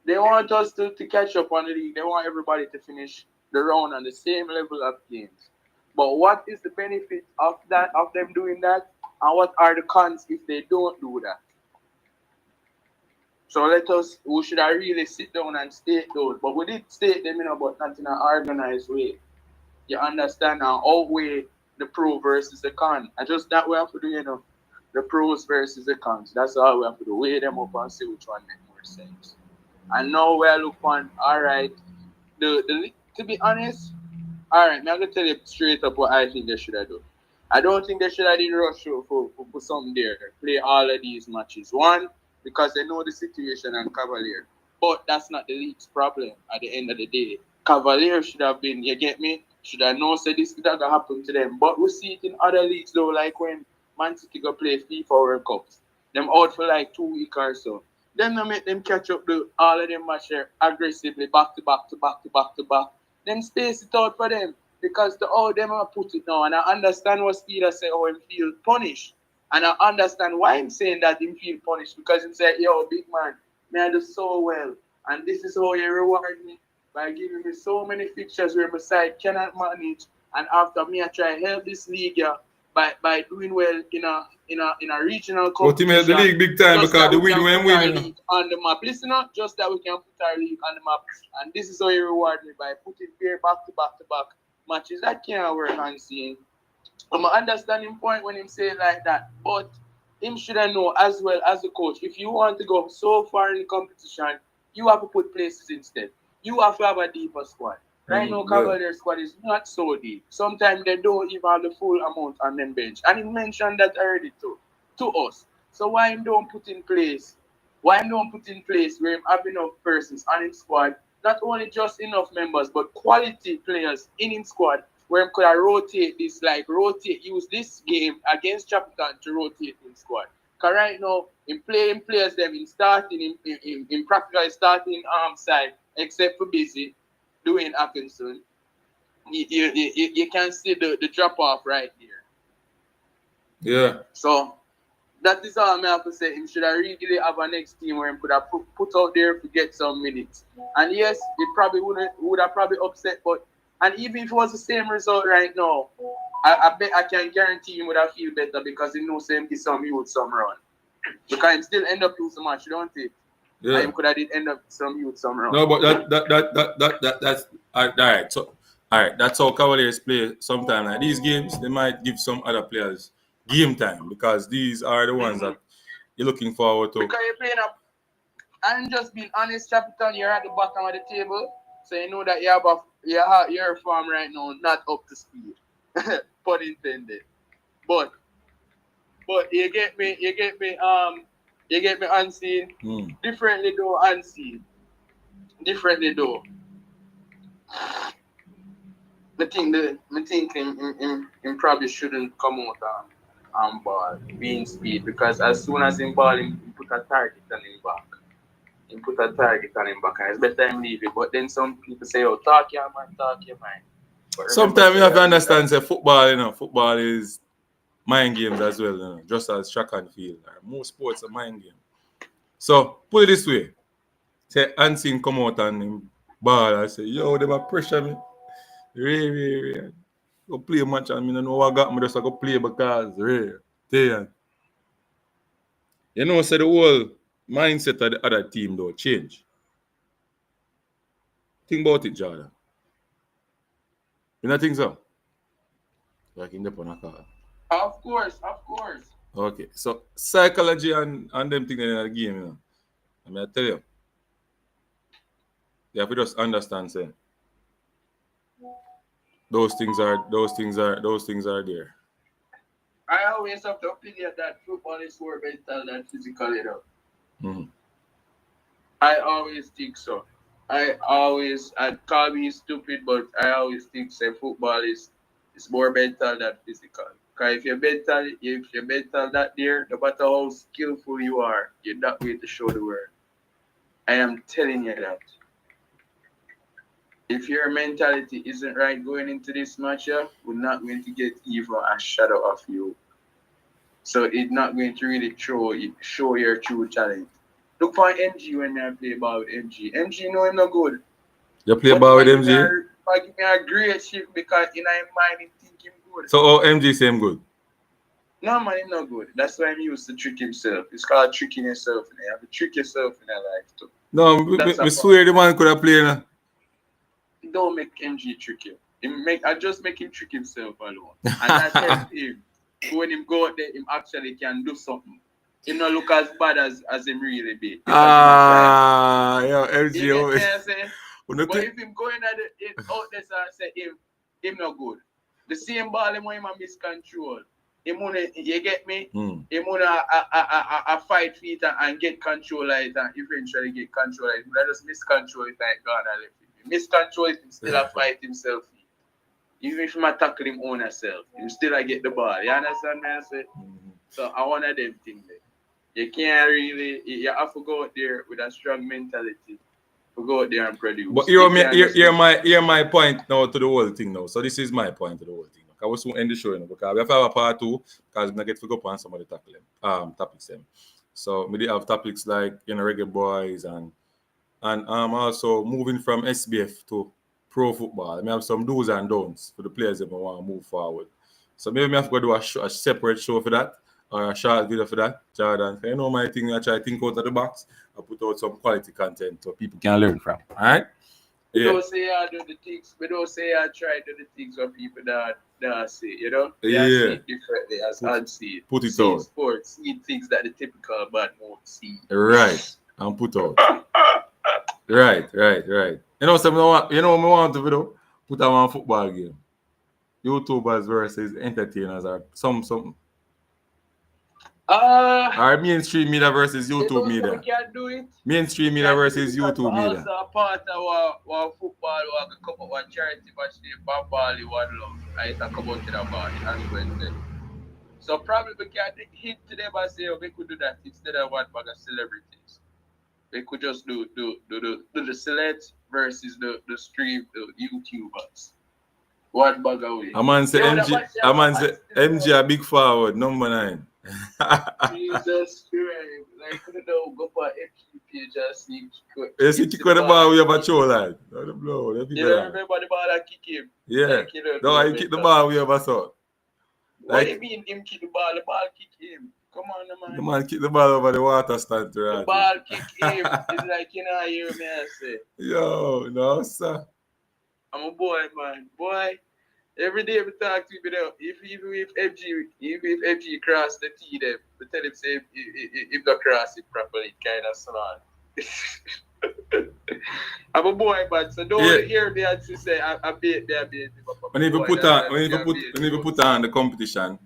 They want us to catch up on the league. They want everybody to finish the round on the same level of games. But what is the benefit of them doing that? And what are the cons if they don't do that? So we should have really sit down and state those. But we did state them, but not in an organized way. You understand and outweigh the pro versus the con. And just that we have to do, the pros versus the cons. That's all we have to do. Weigh them up and see which one makes more sense. And now we look on, all right, to be honest, all right, I'm going to tell you straight up what I think they should have done. I don't think they should have did rush for something there. Play all of these matches. One, because they know the situation and Cavalier. But that's not the league's problem at the end of the day. Cavalier should have been, you get me? Should have known that this could have happened to them. But we see it in other leagues though, like when Man City go play FIFA World Cups. Them out for like 2 weeks or so. Then they make them catch up all of them matches aggressively back to back. Then space it out for them. Because all them are put it now. And I understand what Speid say, how him feel punished. And I understand why I'm saying that him feel punished. Because he said, yo, big man, I do so well. And this is how you reward me. By giving me so many fixtures where my side cannot manage. And after me, I try to help this league by doing well in a regional competition. But he made the league big time because the win when winning. On the map. Listen up, just that we can put our league on the map. And this is how you reward me by putting pair back to back matches. That can't work on seeing. I'm understanding point when him say it like that. But him should know as well as the coach. If you want to go so far in the competition, you have to put places instead. You have to have a deeper squad. Right now, Cavalier squad is not so deep. Sometimes they don't even have the full amount on them bench. And he mentioned that already to us. So why him don't put in place? Why him don't put in place where him have enough persons on his squad? Not only just enough members, but quality players in his squad where him could rotate this, use this game against Chapitan to rotate in squad. Because right now, in playing players them in starting, in practically starting side, except for Busy, doing Atkinson, you can see the drop off right there. Yeah. So that is all I have to say. Him should have really have a next team where he could have put out there to get some minutes. And yes, it probably would have probably upset, but and even if it was the same result right now, I bet I can guarantee him would have feel better because he knows him give some youth some run. Because he still end up losing match, don't he? Yeah. And he could have did end up some youth some run. No, but that's all right. So all right, that's how Cavaliers play sometimes. Like these games, they might give some other players game time because these are the ones that you're looking forward to. Because you're playing up and just being honest, Chapitan, you're at the bottom of the table. So you know that your form right now not up to speed. Pun intended. But you get me unseen. Differently though unseen. Differently though. I think him probably shouldn't come out on ball, being Speid, because as soon as him ball him put a target on him back. And it's better him leave it. But then some people say, oh, talk your mind. Sometimes you have to understand that football is mind games as well, just as track and field. Most sports are mind games. So put it this way. Say Unseen come out and him ball and say, yo, they might pressure me. Really. Go play a match and I don't know what got me, just go play because say the whole mindset of the other team though change. Think about it, Jordan. You don't think so? Like in the Panaka. Of course. Okay, so psychology and them things in the game, I mean, I tell you, you have to just understand, say, those things are there. I always have the opinion that football is more mental than physical, I always think so. I call me stupid, but I always think say football is more mental than physical. Because if you're mental that there, no matter how skillful you are, you're not going to show the world. I am telling you that. If your mentality isn't right going into this match, we're not going to get even a shadow of you. So it's not going to really show your true talent. Look for MG when I play ball with MG. MG know him no good. You play ball with MG? I give me a great shift because in my mind he think him good. So MG say him good? No man, he's not good. That's why he used to trick himself. It's called tricking yourself. You have to trick yourself in your life too. No, I swear the man could have played. Nah. Don't make MG trick you. I just make him trick himself alone. And I tell him, when him go out there, him actually can do something. He not look as bad as him really be. Yo, MG. But if him going out there, so I say him not good. The same ball him when him a miscontrol. Him wanna, you get me? Him wanna a fight feet and get control of it and eventually get control of it. But I just miscontrol it and gone and left him. Miscontrol it, him still a fight himself. Even if I tackle him own herself, him still I get the ball. You understand me? I say? So I want of them things there. You can't really, you have to go out there with a strong mentality. To go out there and produce. But hear my point now to the whole thing now. So this is my point to the whole thing. I was soon end the show, you know, because we have to have a part 2 because we get to go up on some of the topics them. So we have topics like Reggae Boys and also moving from SBF to pro football. I have some do's and don'ts for the players that want to move forward. So maybe I have to do a separate show for that or a short video for that, Jordan. You know my thing, I try to think out of the box. I put out some quality content so people can learn from. All right? We don't say I do the things. We don't say I try to do the things for people that see, you know? They see it differently as I see it. Put it see out. Sports, see things that the typical bad won't see. Right. And put out. Right. You know, what I want to do? Put out one football game. YouTubers versus entertainers or something. Or mainstream media versus YouTube media. Can do it. Mainstream media versus YouTube media. Also a part of our football, we come up with charity match, ball, one love. I talk about it about it as well. So probably we can hit to them and say, we could do that instead of one bag of celebrities. We could just do the select versus the stream, the YouTubers. One bag away. A man say MG a big forward, number 9. Jesus Christ. Like, you know, go for FQ page and see. You see, kick the ball we have a show, lad. No, the blow. You don't remember the ball that kick him? Yeah. Like, no, he kick the ball we have a saw. What do you mean him kick the ball kick him? Come on, man. The man kick the ball over the water stand. The ball kick him. It's like, you know, you hear me I say. Yo, no, sir. I'm a boy, man. Boy. Every day we talk to people, even if FG cross the T, them, we tell him say if the cross it properly, kind of slide. I'm a boy, but so don't hear me and say I beat there. When you put on the competition,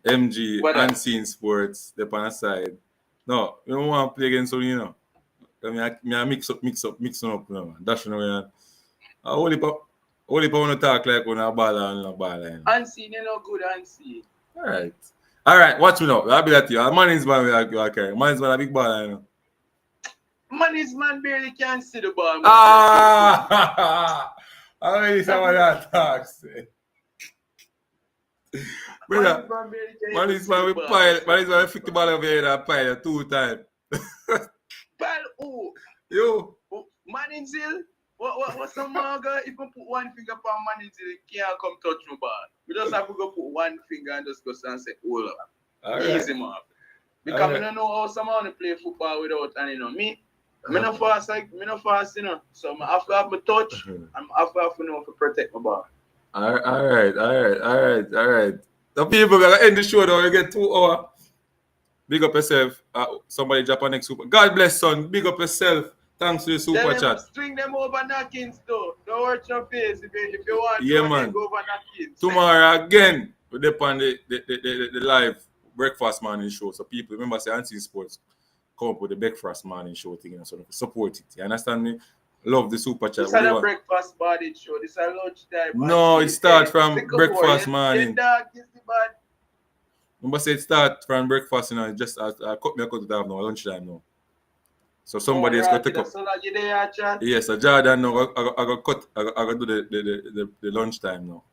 MG Unseen Sports, the pan side. No, you don't want to play against you know. I mix up, you know, dashing away. Only want to talk like when I ball and Unseen, you know, good unseen. All right. Watch me now. I'll be that you. Man's man will carry. Man's man a big ball, you know. Man's man barely can see the ball. How many some of that talks? Brother, man's man will pile. Man's man will flick the ball over here and pile 2 times. Pile who? You. Manizil? What's the maga? If we put one finger on Manizil, he can't come touch my ball. We just have to go put one finger and just go and say, hold up. Easy, man. Because we don't know how someone play football without, and you know, me not fast, you know. So I have to have my touch, and I have to know to protect my ball. All right. The people are end the show though. You get 2 hours. Big up yourself. Somebody drop a next super. God bless, son. Big up yourself. Thanks to the super chat. String them over knockings though. Don't hurt your face if you want man. Go over knockings. Tomorrow again, we'll depend on the live breakfast morning show. So people remember say Unseen Sports come up with the breakfast morning show thing and sort of support it. You understand me? Love the super chat. This is a breakfast morning show. This is a lunchtime. No, it starts from breakfast morning. Dog is the bad. Remember say it starts from breakfast, you know, just I cut it have now, lunchtime now. So somebody is going to take up. Yes, so Jordan now I go do the lunchtime now.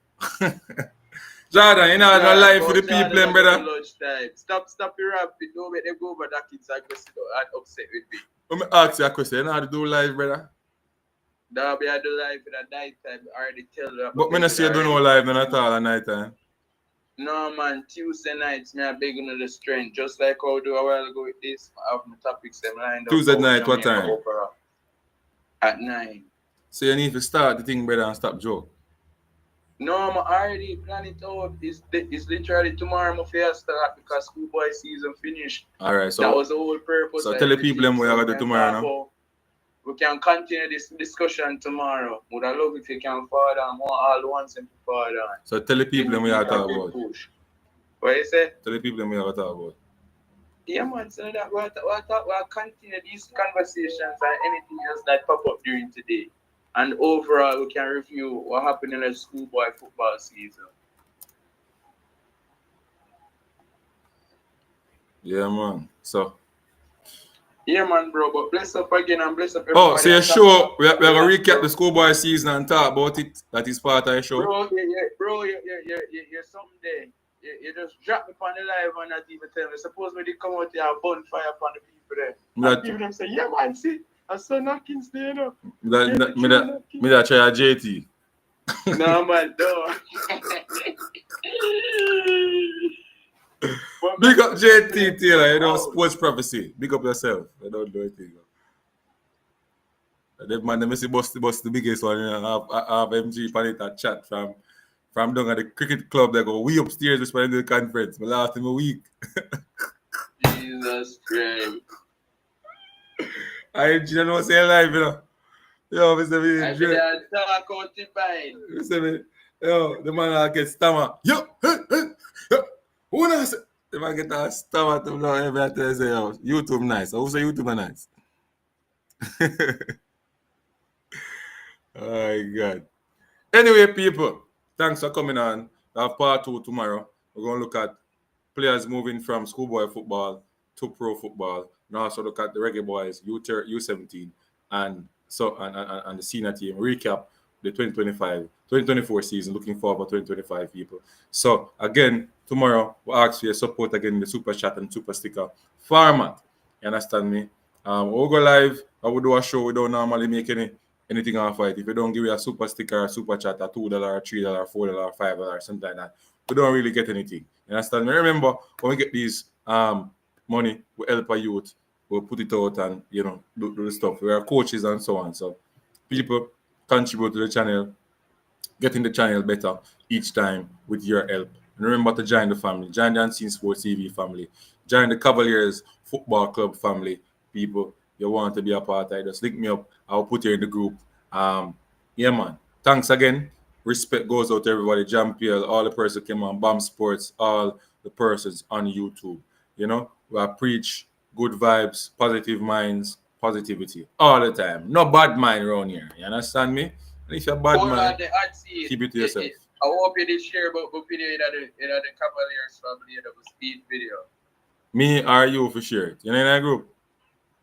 Jordan, you know, no life for the people, brother. Lunchtime. Stop your rap. Don't make them go over that kids and go sit down and upset with me. Let me ask you a question. You know how to do live, brother? Derby, I do live in the night time. I already tell you. But me not say you don't know live none at all at night time. No, man. Tuesday nights, me I beg you the strength. Just like how I do a while ago with this. I have my topics them lined up. Tuesday night, what time? At 9. So you need to start the thing, brother, and stop joke. No, I'm already planning it out. It's literally tomorrow my first start because schoolboy season finished. Alright, so that was the whole purpose. So tell the people them what you're gonna do tomorrow now. We can continue this discussion tomorrow. Would I love if you can forward on all the ones and forward on. So tell the people them what you're talking about. What you say? Tell the people them what you're talking about. Yeah, man, so that we'll continue these conversations and anything else that pop up during today. And overall, we can review what happened in the schoolboy football season. Yeah, man. So. Yeah, man, bro. But bless up again and bless up everybody. Oh, so your show, we're going to recap the schoolboy season and talk about it. That is part of your show. Bro, you're something there. You just drop me on the live and not even tell me. Suppose me they come out here and bonfire upon the people there. And people them say, yeah, man, see. I saw knockings there, you know. Me that try a JT. No, man, no. Big up JT Taylor, you know, sports prophecy. Big up yourself. I don't do anything. That man, they say bust the biggest one. You know, I have MG Panit that chat from down at the cricket club. They go, we upstairs responding to the conference. My last time a week. Jesus Christ. I don't know say live, you know. Yo, Mr. B. I should have talked about it by. Mr. B. Yo, the man get stammer. Yo, who knows? The man get a stammer to know every time say, yo, YouTube nice. Who say YouTube nice? Oh my God. Anyway, people, thanks for coming on. We have part 2 tomorrow. We're going to look at players moving from schoolboy football to pro football. And also look at the Reggae boys, U17, and the senior team. Recap the 2024 season. Looking forward for 2025, people. So again, tomorrow we'll ask for your support again in the super chat and super sticker format. You understand me? We'll go live. I will do a show. We don't normally make anything off it. If you don't give me a super sticker, a super chat, a $2, $3, $4, $5, something like that, we don't really get anything. You understand me? Remember, when we get these money, we help our youth. We'll put it out and, you know, do the stuff. We are coaches and so on. So people contribute to the channel, getting the channel better each time with your help. And remember to join the family. Join the Unseen Sports TV family. Join the Cavaliers Football Club family. People, you want to be a part of it, just link me up. I'll put you in the group. Yeah, man. Thanks again. Respect goes out to everybody. Jean-Pierre, all the persons came on, BAM Sports, all the persons on YouTube. You know, we preach good vibes, positive minds, positivity all the time. No bad mind around here. You understand me? And if you're bad mind, keep it to yourself. I hope you did share about the video in the Cavaliers family that was Speid video. Me or you for sure. You know in that group?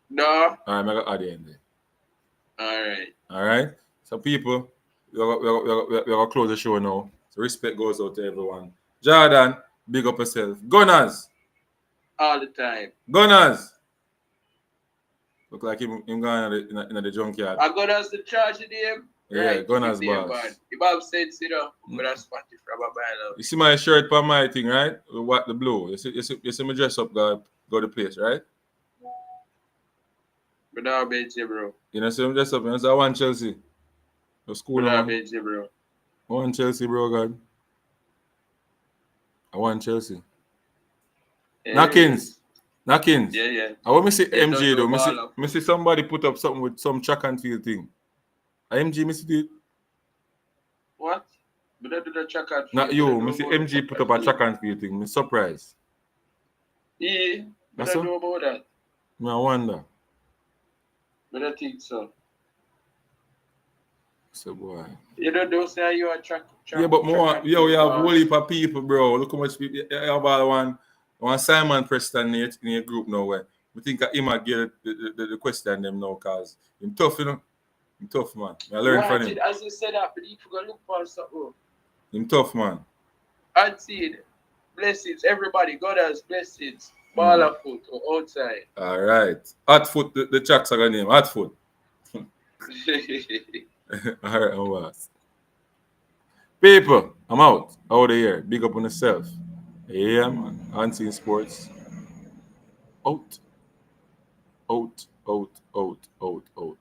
No. All right, I'm going to add you in there. All right. So people, we're going to close the show now. So respect goes out to everyone. Jordan, big up yourself. Gunners. All the time. Gunners. Look like him going in the junkyard. I got us the charge of him. Yeah, right, Gunners boss. If I've said, you know, but that's what if I'm You see my shirt for my thing, right? What the blue. You see me dress up, go to place, right? But now I bet you, bro. You know, see me dress up. You know, so I want Chelsea. The school. But now I bet you, bro. I want Chelsea, bro, God. I want Chelsea. Knockins. Yeah. I want me see MJ though. Me see somebody put up something with some track and field thing. MG, me see it. What? But that do the track and field. Not you. Me see MG put up a track and field thing. Me surprised. Yeah. But I don't know about that. I wonder. But I think so. So boy. You don't say you are track. Yeah, but more. Yo, we have a whole heap of people, bro. Look how much people. You have all one Simon Preston in your group now. Where we think he might get the question them now, cause he's tough, you know. He's tough, man. I learned from him. As you said that, but if you go look for something. He's tough, man. I'd see it. Blessings, everybody. God has blessings. Baller foot or outside. All right. Hot foot, the tracks are gonna name. Hot foot. All right, I'm was. People, I'm out. Out of here. Big up on yourself. Yeah, man. Unseen Sports. Out. Out, out, out, out, out.